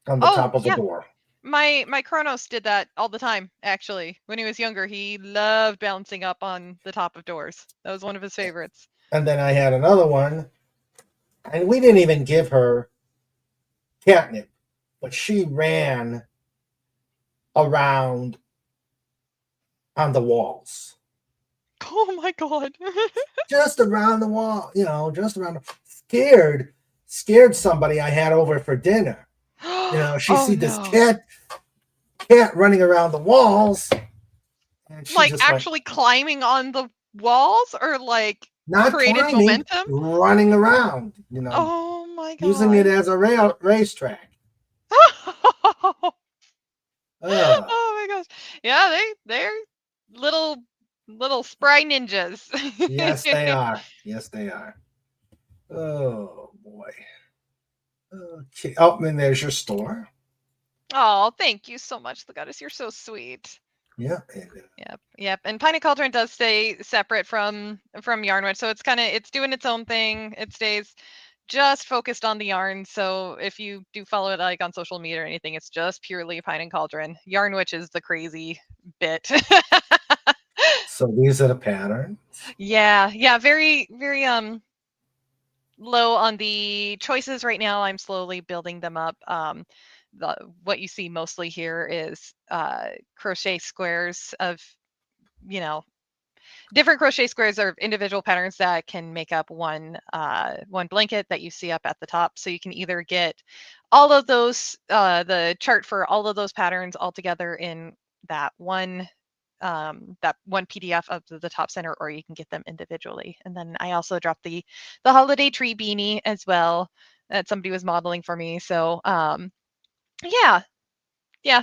on the Oh, top of yeah. the door. My Kronos did that all the time, actually. When he was younger, he loved bouncing up on the top of doors. That was one of his favorites. And then I had another one, and we didn't even give her catnip, but she ran around on the walls. Oh my god. Just around the wall, just around. Scared somebody I had over for dinner. She Oh, see this no. cat running around the walls, and she Like just went, actually climbing on the walls or like not created climbing, momentum? running around, Oh my god. using it as a racetrack. Oh my gosh. Yeah, they're little spry ninjas. Yes, they are. Yes, they are. Oh boy. Okay. Oh, and there's your store. Oh, thank you so much, Legatus. You're so sweet. Yeah. Yep. And Pine and Cauldron does stay separate from Yarnwood, so it's doing its own thing. It stays just focused on the yarn. So if you do follow it like on social media or anything, it's just purely Pine and Cauldron. Yarnwitch is the crazy bit. So these are the patterns. Yeah, very low on the choices right now. I'm slowly building them up. What you see mostly here is crochet squares of different crochet squares of individual patterns that can make up one blanket that you see up at the top. So you can either get all of those, the chart for all of those patterns all together in that one PDF up to the top center, or you can get them individually. And then I also dropped the holiday tree beanie as well that somebody was modeling for me. So yeah,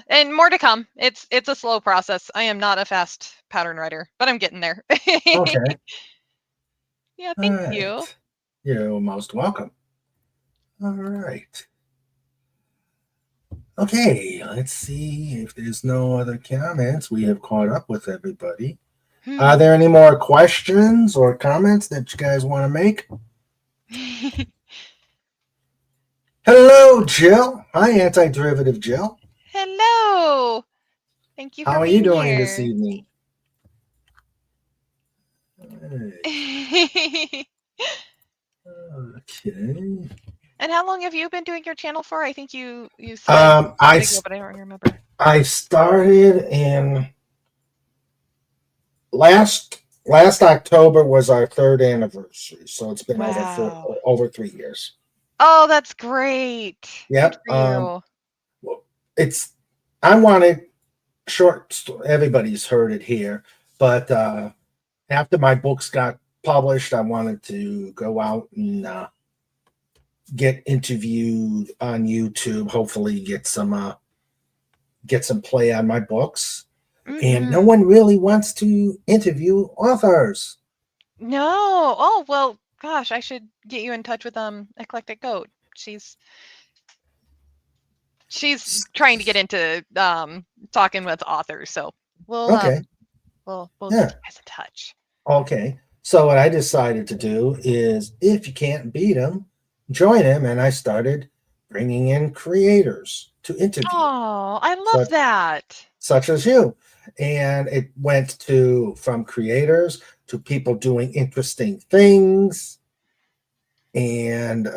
and more to come. It's a slow process. I am not a fast pattern writer, but I'm getting there. Okay. Yeah, thank you. Right. You're most welcome. All right. Okay, let's see if there's no other comments. We have caught up with everybody. Are there any more questions or comments that you guys want to make? Hello, Jill. Hi, Anti-Derivative Jill. Hello. Thank you for How are you being doing this here. evening? Okay. And how long have you been doing your channel for? I think you said I ago, but I don't remember. I started in last October was our 3rd anniversary, so it's been Wow. over 3 years. Oh, that's great. Yep. Good for you. It's I wanted everybody's heard it here, but after my books got published, I wanted to go out and get interviewed on YouTube, hopefully get some play on my books. And no one really wants to interview authors. No. Oh, well, gosh, I should get you in touch with Eclectic Goat. She's trying to get into talking with authors, so we'll Okay. we'll get you guys in touch. Okay. So what I decided to do is, if you can't beat them, join him, and I started bringing in creators to interview. Oh, I love that. Such as you. And it went from creators to people doing interesting things. And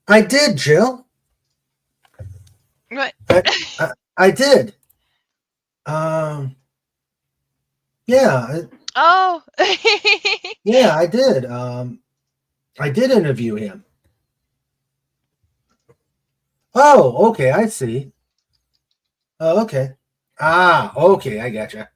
I did, Jill. What? I did. Yeah. Oh. Yeah, I did. I did interview him. Oh, okay, I see. Oh, okay. Okay, I gotcha.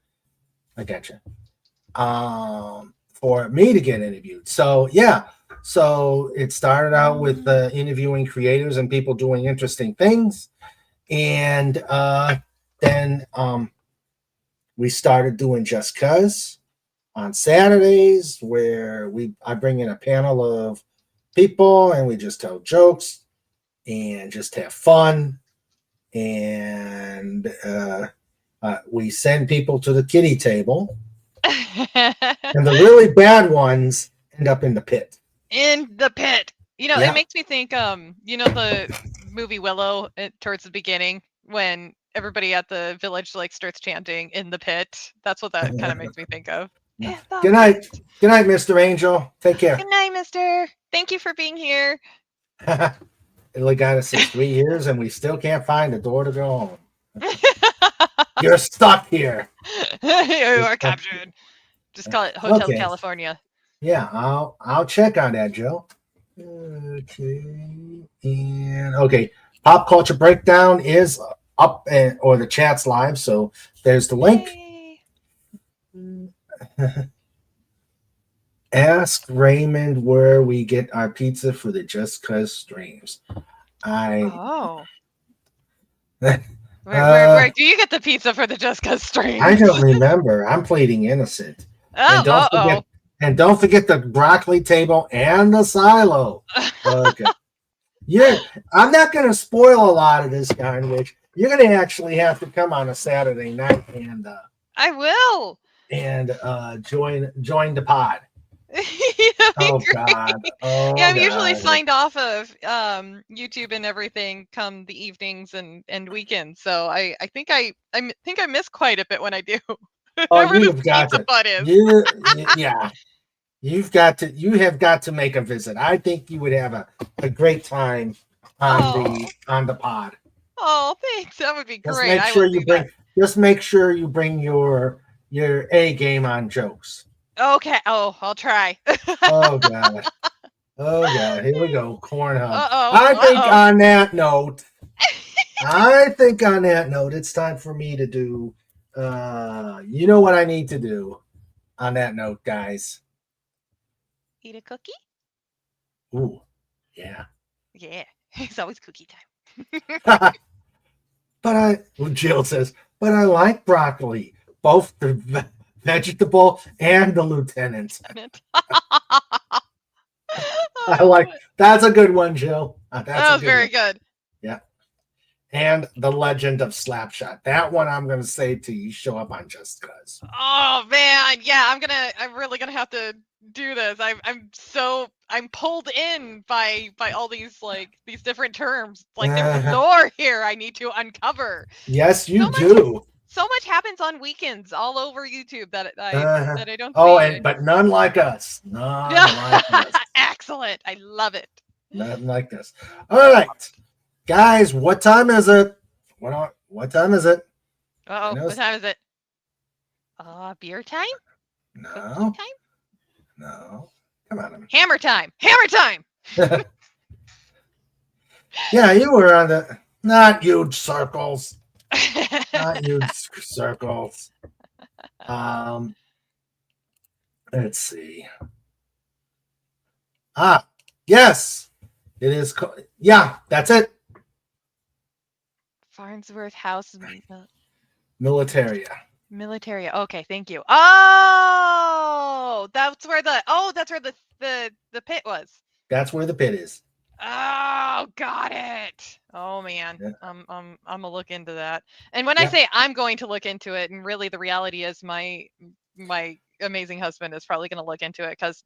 For me to get interviewed. So yeah. So it started out with interviewing creators and people doing interesting things. And then we started doing Just Cuz on Saturdays, where I bring in a panel of people and we just tell jokes and just have fun. And we send people to the kiddie table. And the really bad ones end up in the pit. In the pit. You know, Yeah. It makes me think, you know, the movie Willow towards the beginning when everybody at the village like starts chanting in the pit. That's what that kind of makes me think of. No. Good night. Good night, Mr. Angel. Take care. Good night, mister. Thank you for being here. It only got us 3 years and we still can't find a door to go home. You're stuck here. You are captured. Just call it Hotel California. Yeah, I'll check on that, Joe. Okay. And okay, Pop Culture Breakdown is up, or the chat's live, so there's the link. Ask Raymond where we get our pizza for the Just Cuz streams. Where do you get the pizza for the Just Cuz streams? I don't remember. I'm pleading innocent. And don't forget the broccoli table and the silo. Okay. I'm not going to spoil a lot of this, Garnwich. You're going to actually have to come on a Saturday night and I will. And join the pod. Oh God! Oh, yeah, I'm usually signed off of YouTube and everything come the evenings and weekends. So I think I miss quite a bit when I do. Oh, you've got to. Yeah. You have got to make a visit. I think you would have a great time on the pod. Oh, thanks. That would be great. Just make sure you bring your A game on jokes. Okay. Oh, I'll try. Oh God. Here we go. Corn hub. I think on that note, it's time for me to do. You know what I need to do. On that note, guys. Eat a cookie? Ooh, yeah. Yeah, it's always cookie time. Jill says, but I like broccoli, both the vegetable and the lieutenant. I like that's a good one, Jill. That's That a was good very one. good. Yeah. And The Legend of Slapshot. That one I'm gonna say to you show up on Just Cause. Oh man, yeah, I'm really gonna have to do this. I'm pulled in by all these like these different terms. Like there's lore here I need to uncover. Yes, you So do. So much happens on weekends all over YouTube that I don't see. But none like us. None like us. Excellent. I love it. Nothing like this. All right, guys, what time is it? What time is it? Uh-oh, what time is it? Beer time? No. Cookie time? No. Come on. Hammer time! Hammer time! Yeah, you were on the not huge circles. Not huge circles. Let's see. Yes, it is. Yeah, that's it. Farnsworth House Militaria. Militaria. Okay, thank you. Oh, that's where the pit was. That's where the pit is. Oh, got it. Oh man, Yeah. I'm gonna look into that. And when I say I'm going to look into it, and really the reality is my amazing husband is probably going to look into it because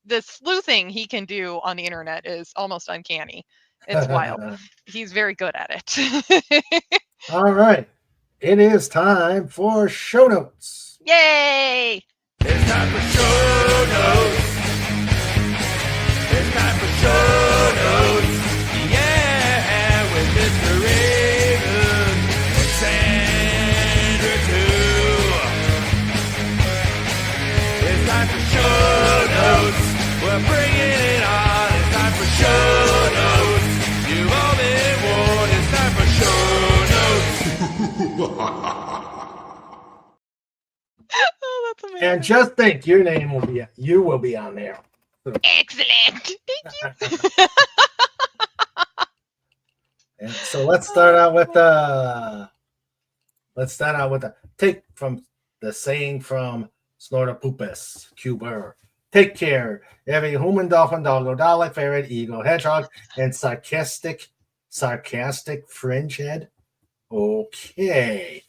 the sleuthing he can do on the internet is almost uncanny. It's wild. He's very good at it. All right, it is time for show notes. Yay! It's time for show notes. It's time for show notes. Yeah, with Mr. Raven and Sandra too. It's time for show notes. We're bringing it on. It's time for show notes. You've all been warned. It's time for show notes. Oh, that's amazing. And just think, you will be on there. Excellent. Thank you. And so let's start out with the take from the saying from Snortopupus, Cuber. Take care, every human, dolphin, doggo, Dalek, ferret, eagle, hedgehog, and sarcastic fringe head. Okay.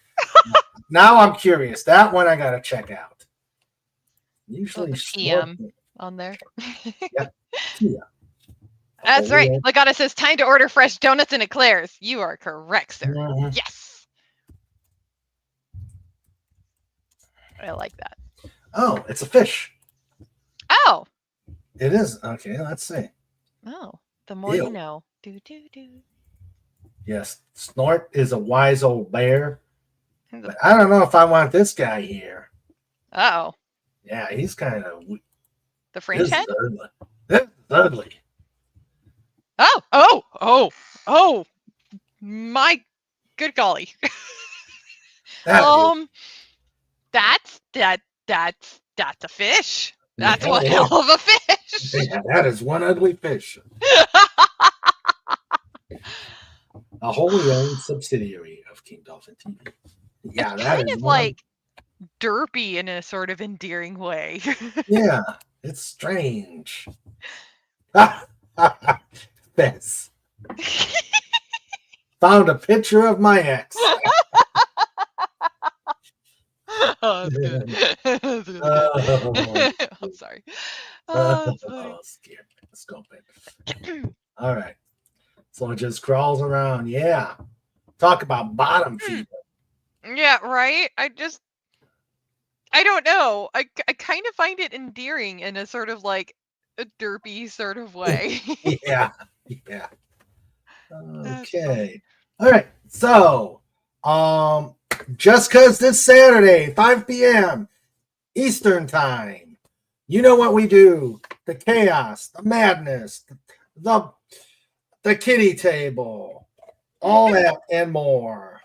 Now I'm curious. That one I gotta check out. Usually the PM on there. Yeah. That's right. Legata says, time to order fresh donuts and eclairs. You are correct, sir. Mhm. Yes. I like that. Oh, it's a fish. Oh. It is. Okay, let's see. Oh. The more Ew. you know. Do, do, do. Yes, Snort is a wise old bear. But I don't know if I want this guy here. Uh-oh. Yeah, he's kind of... The fringe head? This is ugly. Oh, my good golly. That That's a fish. That's Yeah, one yeah. hell of a fish. Yeah, that is one ugly fish. A wholly owned subsidiary of King Dolphin TV. Yeah, It's that kind is of one like derpy in a sort of endearing way. Yeah, it's strange. Fez. Found a picture of my ex. Oh, that's good. That's really Oh. good. I'm sorry. Oh, that's funny. Scared me. Scope it. All right. So it just crawls around. Yeah. Talk about bottom feeder. Yeah, right? I don't know. I kind of find it endearing in a sort of like a derpy sort of way. Yeah. Yeah. Okay. All right. So, just because this Saturday, 5 p.m. Eastern Time, you know what we do: the chaos, the madness, the kitty table, all that and more.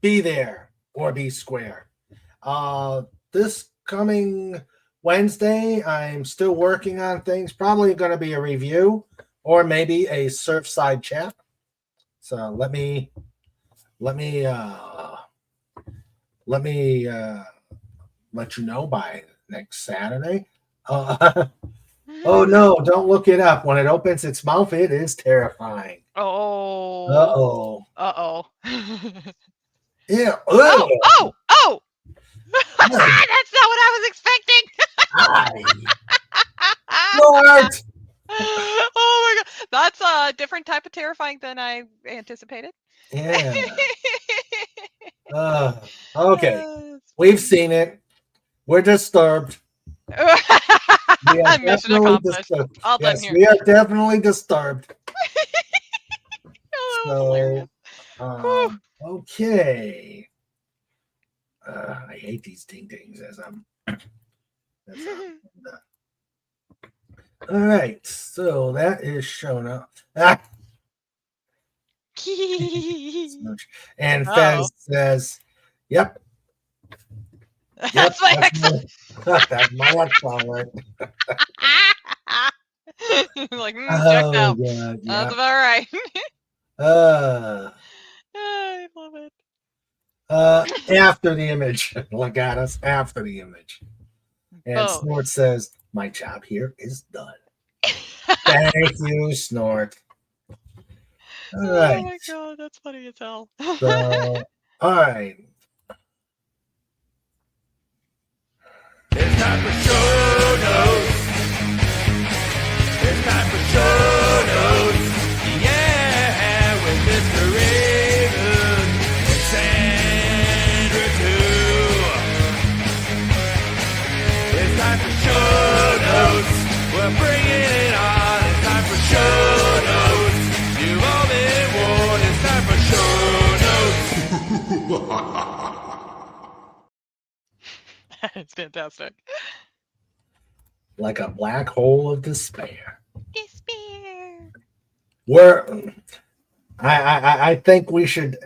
Be there or be square. This coming Wednesday, I'm still working on things. Probably going to be a review or maybe a Surfside chat. So let me let you know by next Saturday. Oh no, don't look it up. When it opens its mouth, it is terrifying. Oh. Uh-oh. Uh-oh. Yeah. Oh! Oh! Oh! That's not Ugh. what I was expecting! Hi. Snort! Oh my god. That's a different type of terrifying than I anticipated. Yeah. Okay. That's We've seen it. We're disturbed. We are Mission definitely accomplished. disturbed. All done Yes, here. we are definitely disturbed. Oh, that was hilarious. Whew. Okay. I hate these ding dings as I'm. All right, so that is shown up. Ah, and Uh-oh. Fez says, "Yep, yep, That's my excellent. that's my X-File, right?" Like, checked Oh out. god, That's yeah. about right. I love it. After the image, look at us after the image, and Both. Snort says, "My job here is done." Thank you, Snort. All right. Oh my god, that's funny as hell. So, all right. It's time for show notes. It's time for show notes. Yeah, with Mr. Raven and Sandra too. It's time for show notes. We're bringing it on. It's time for show notes. You've all been warned. It's time for show notes. It's fantastic. Like a black hole of despair. Despair. I think we should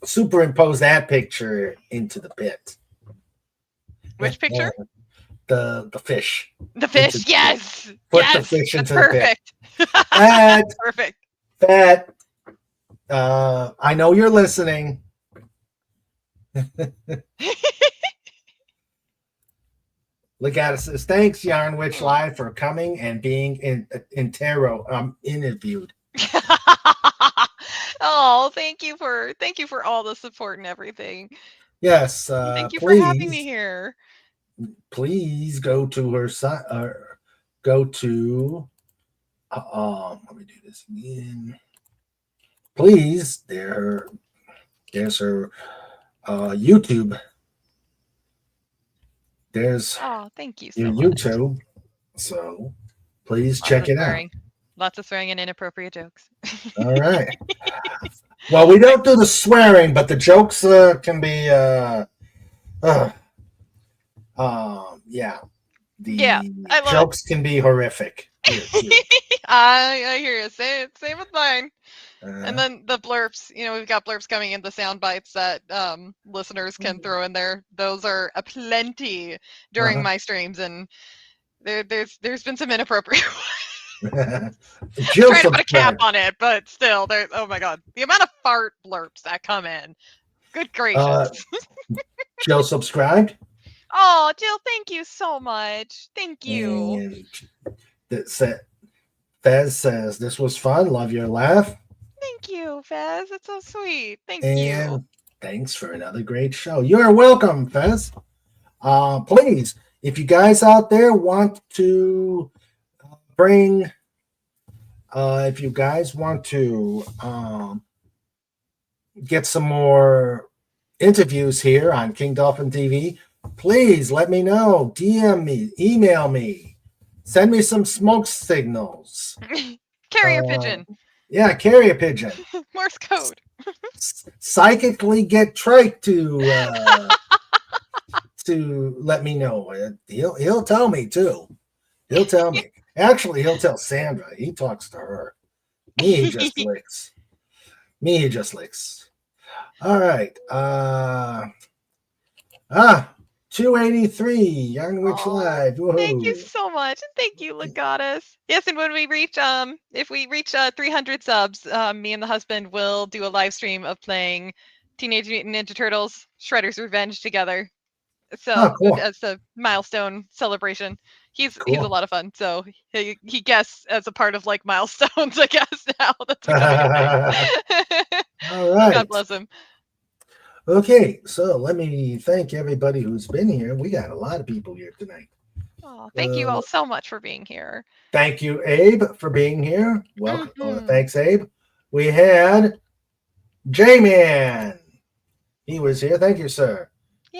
superimpose that picture into the pit. Which picture? The fish. The fish, yes. Put yes. the fish That's into the pit. perfect. Pat, Perfect. Pat, I know you're listening. Look at us. Says, thanks, Yarn Witch Live, for coming and being in tarot interviewed. Oh, thank you for all the support and everything. Yes, Thank you please, for having me here. Please go to her site. Go to. Let me do this again. Please, there's her YouTube. There's thank you so your much. YouTube. So please check it out. Lots of swearing and inappropriate jokes. All right. Well, we don't do the swearing, but the jokes can be the jokes can be horrific. I hear you. Same with mine. And then the blurps, we've got blurps coming in, the sound bites that listeners can throw in there. Those are aplenty during my streams, and there's been some inappropriate ones. Jill trying to put a cap on it, but still, there's oh my god, the amount of fart blurps that come in. Good gracious. Jill subscribed. Oh, Jill, thank you so much. Thank you. And Fez says this was fun. Love your laugh. Thank you, Fez. That's so sweet. Thank and you. Thanks for another great show. You're welcome, Fez. Please, if you guys out there want to bring, if you guys want to get some more interviews here on King Dolphin TV, please let me know. DM me, email me, send me some smoke signals. Carrier pigeon. Yeah, carrier pigeon. Morse code. Psychically get Trike to let me know. He'll tell me too. He'll tell me. Actually, he'll tell Sandra. He talks to her. Me, he just licks. All right. 283 Young Witch Live. Whoa. Thank you so much, and thank you, Legatus. Yes, and when we reach if we reach 300 subs, me and the husband will do a live stream of playing Teenage Mutant Ninja Turtles: Shredder's Revenge together. So Oh, cool. as a milestone celebration, he's a Cool. lot of fun. So he guests as a part of like milestones, I guess now that's becoming a thing. All right. God bless him. Okay, so let me thank everybody who's been here. We got a lot of people here tonight. Oh, thank you all so much for being here. Thank you, Abe, for being here. Welcome. Mhm. Thanks, Abe. We had J-Man. He was here. Thank you, sir.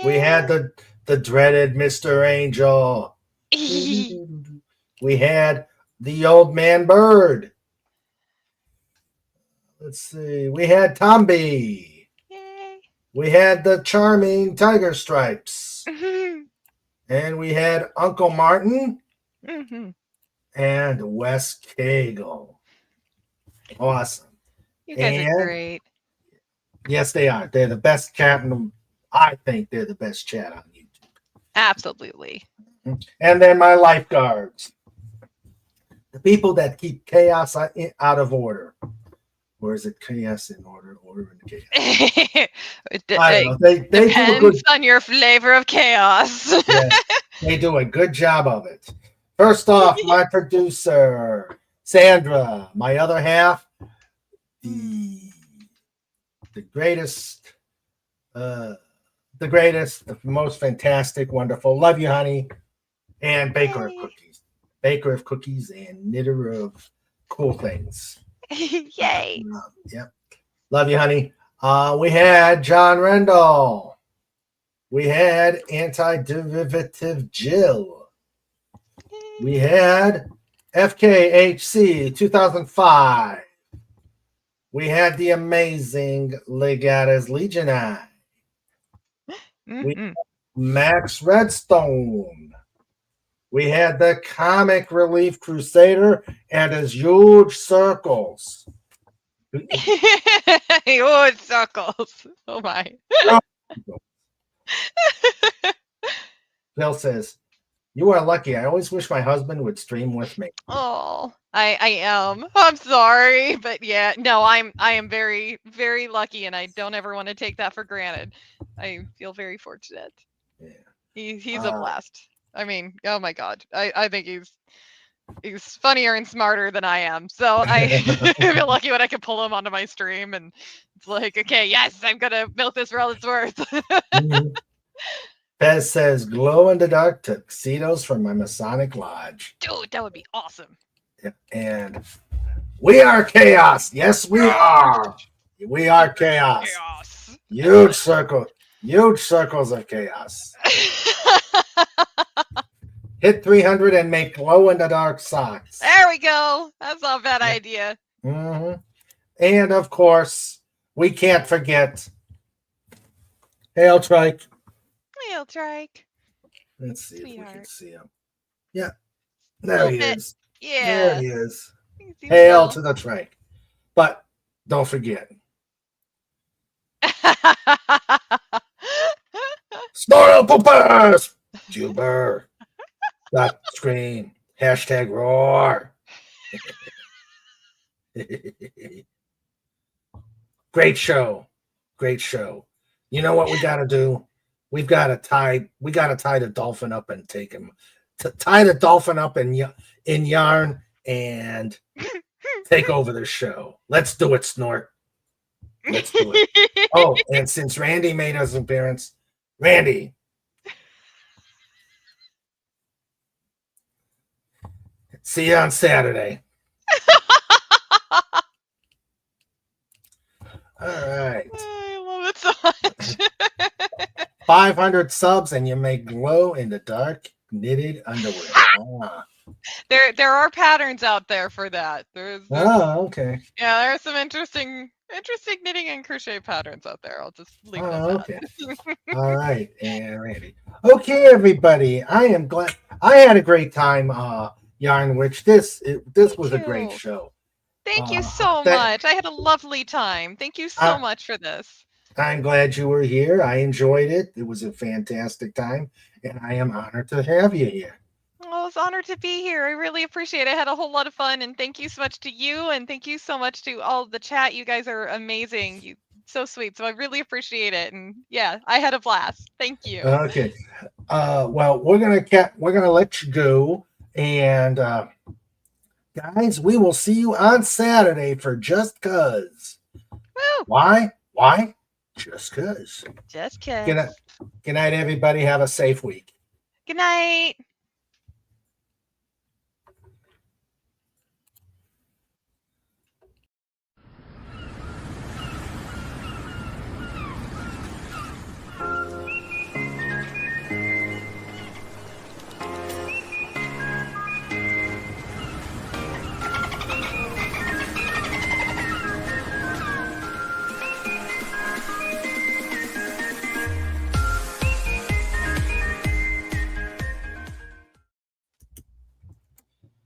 We had the dreaded Mr. Angel. We had the old man bird. Let's see. We had Tomby. Yay. We had the charming Tiger Stripes. Mhm. And we had Uncle Martin Mhm. and Wes Cagle. Awesome. You guys And are great. yes, they are. They're the best chat. I think they're the best chat on YouTube. Absolutely. And then my lifeguards. The people that keep chaos out of order. Or is it chaos in order? Order in chaos. I don't know. They do a Depends good. on your flavor of chaos. Yeah, they do a good job of it. First off, my producer, Sandra. My other half, the greatest, the most fantastic, wonderful. Love you, honey. And baker of cookies. Baker of cookies and knitter of cool things. Yay. Yep. Love you, honey. We had John Rendell. We had Anti-Derivative Jill. We had FKHC 2005. We had the amazing Legatus Legionine. We had Max Redstone. We had the Comic Relief Crusader and his huge circles. Huge circles. Oh my. Bill says, "You are lucky. I always wish my husband would stream with me." Oh, I am. I'm sorry, but yeah, no, I am very, very lucky, and I don't ever want to take that for granted. I feel very fortunate. Yeah. He's a blast. I mean, oh my God, I think he's funnier and smarter than I am. So I feel lucky when I can pull him onto my stream, and it's like, okay, yes, I'm gonna milk this for all it's worth. Mhm. Pez says, "Glow in the dark tuxedos from my Masonic Lodge." Dude, that would be awesome. And we are chaos. Yes, we are. We are chaos. Chaos. Huge circles of chaos. Hit 300 and make glow in the dark socks. There we go. That's not a bad idea. Mm-hmm. And of course, we can't forget Hail Trike. Hail Trike. Let's see if we Sweetheart. can see him. Yeah, there he is. Yeah. There he is. Hail to the Trike. But don't forget, Snortle Poopers! Juber. Dot screen. Hashtag roar. Great show. Great show. You know what we gotta do? We gotta tie the dolphin up and take him. Tie the dolphin up in yarn and take over the show. Let's do it, Snort. Let's do it. Oh, and since Randy made his appearance, Randy. See you on Saturday. All right. I love it so much. 500 subs and you make glow in the dark knitted underwear. Ah. There are patterns out there for that. There's Okay. Yeah, there are some interesting knitting and crochet patterns out there. I'll just leave it at that. Okay. All right, and Randy. Okay, everybody. I am glad I had a great time. Yarn Witch. This was a great you. show. Thank you so much. I had a lovely time. Thank you so much for this. I'm glad you were here. I enjoyed it. It was a fantastic time, and I am honored to have you here. Well, it's an honor to be here. I really appreciate it. I had a whole lot of fun, and thank you so much to you, and thank you so much to all of the chat. You guys are amazing. You so sweet. So I really appreciate it. And yeah, I had a blast. Thank you. Okay. Well, we're gonna let you go, and guys, we will see you on Saturday for Just Cuz. Woo! Why? Why? Just cuz. Just Good kidding. night, good night, everybody. Have a safe week. Good night.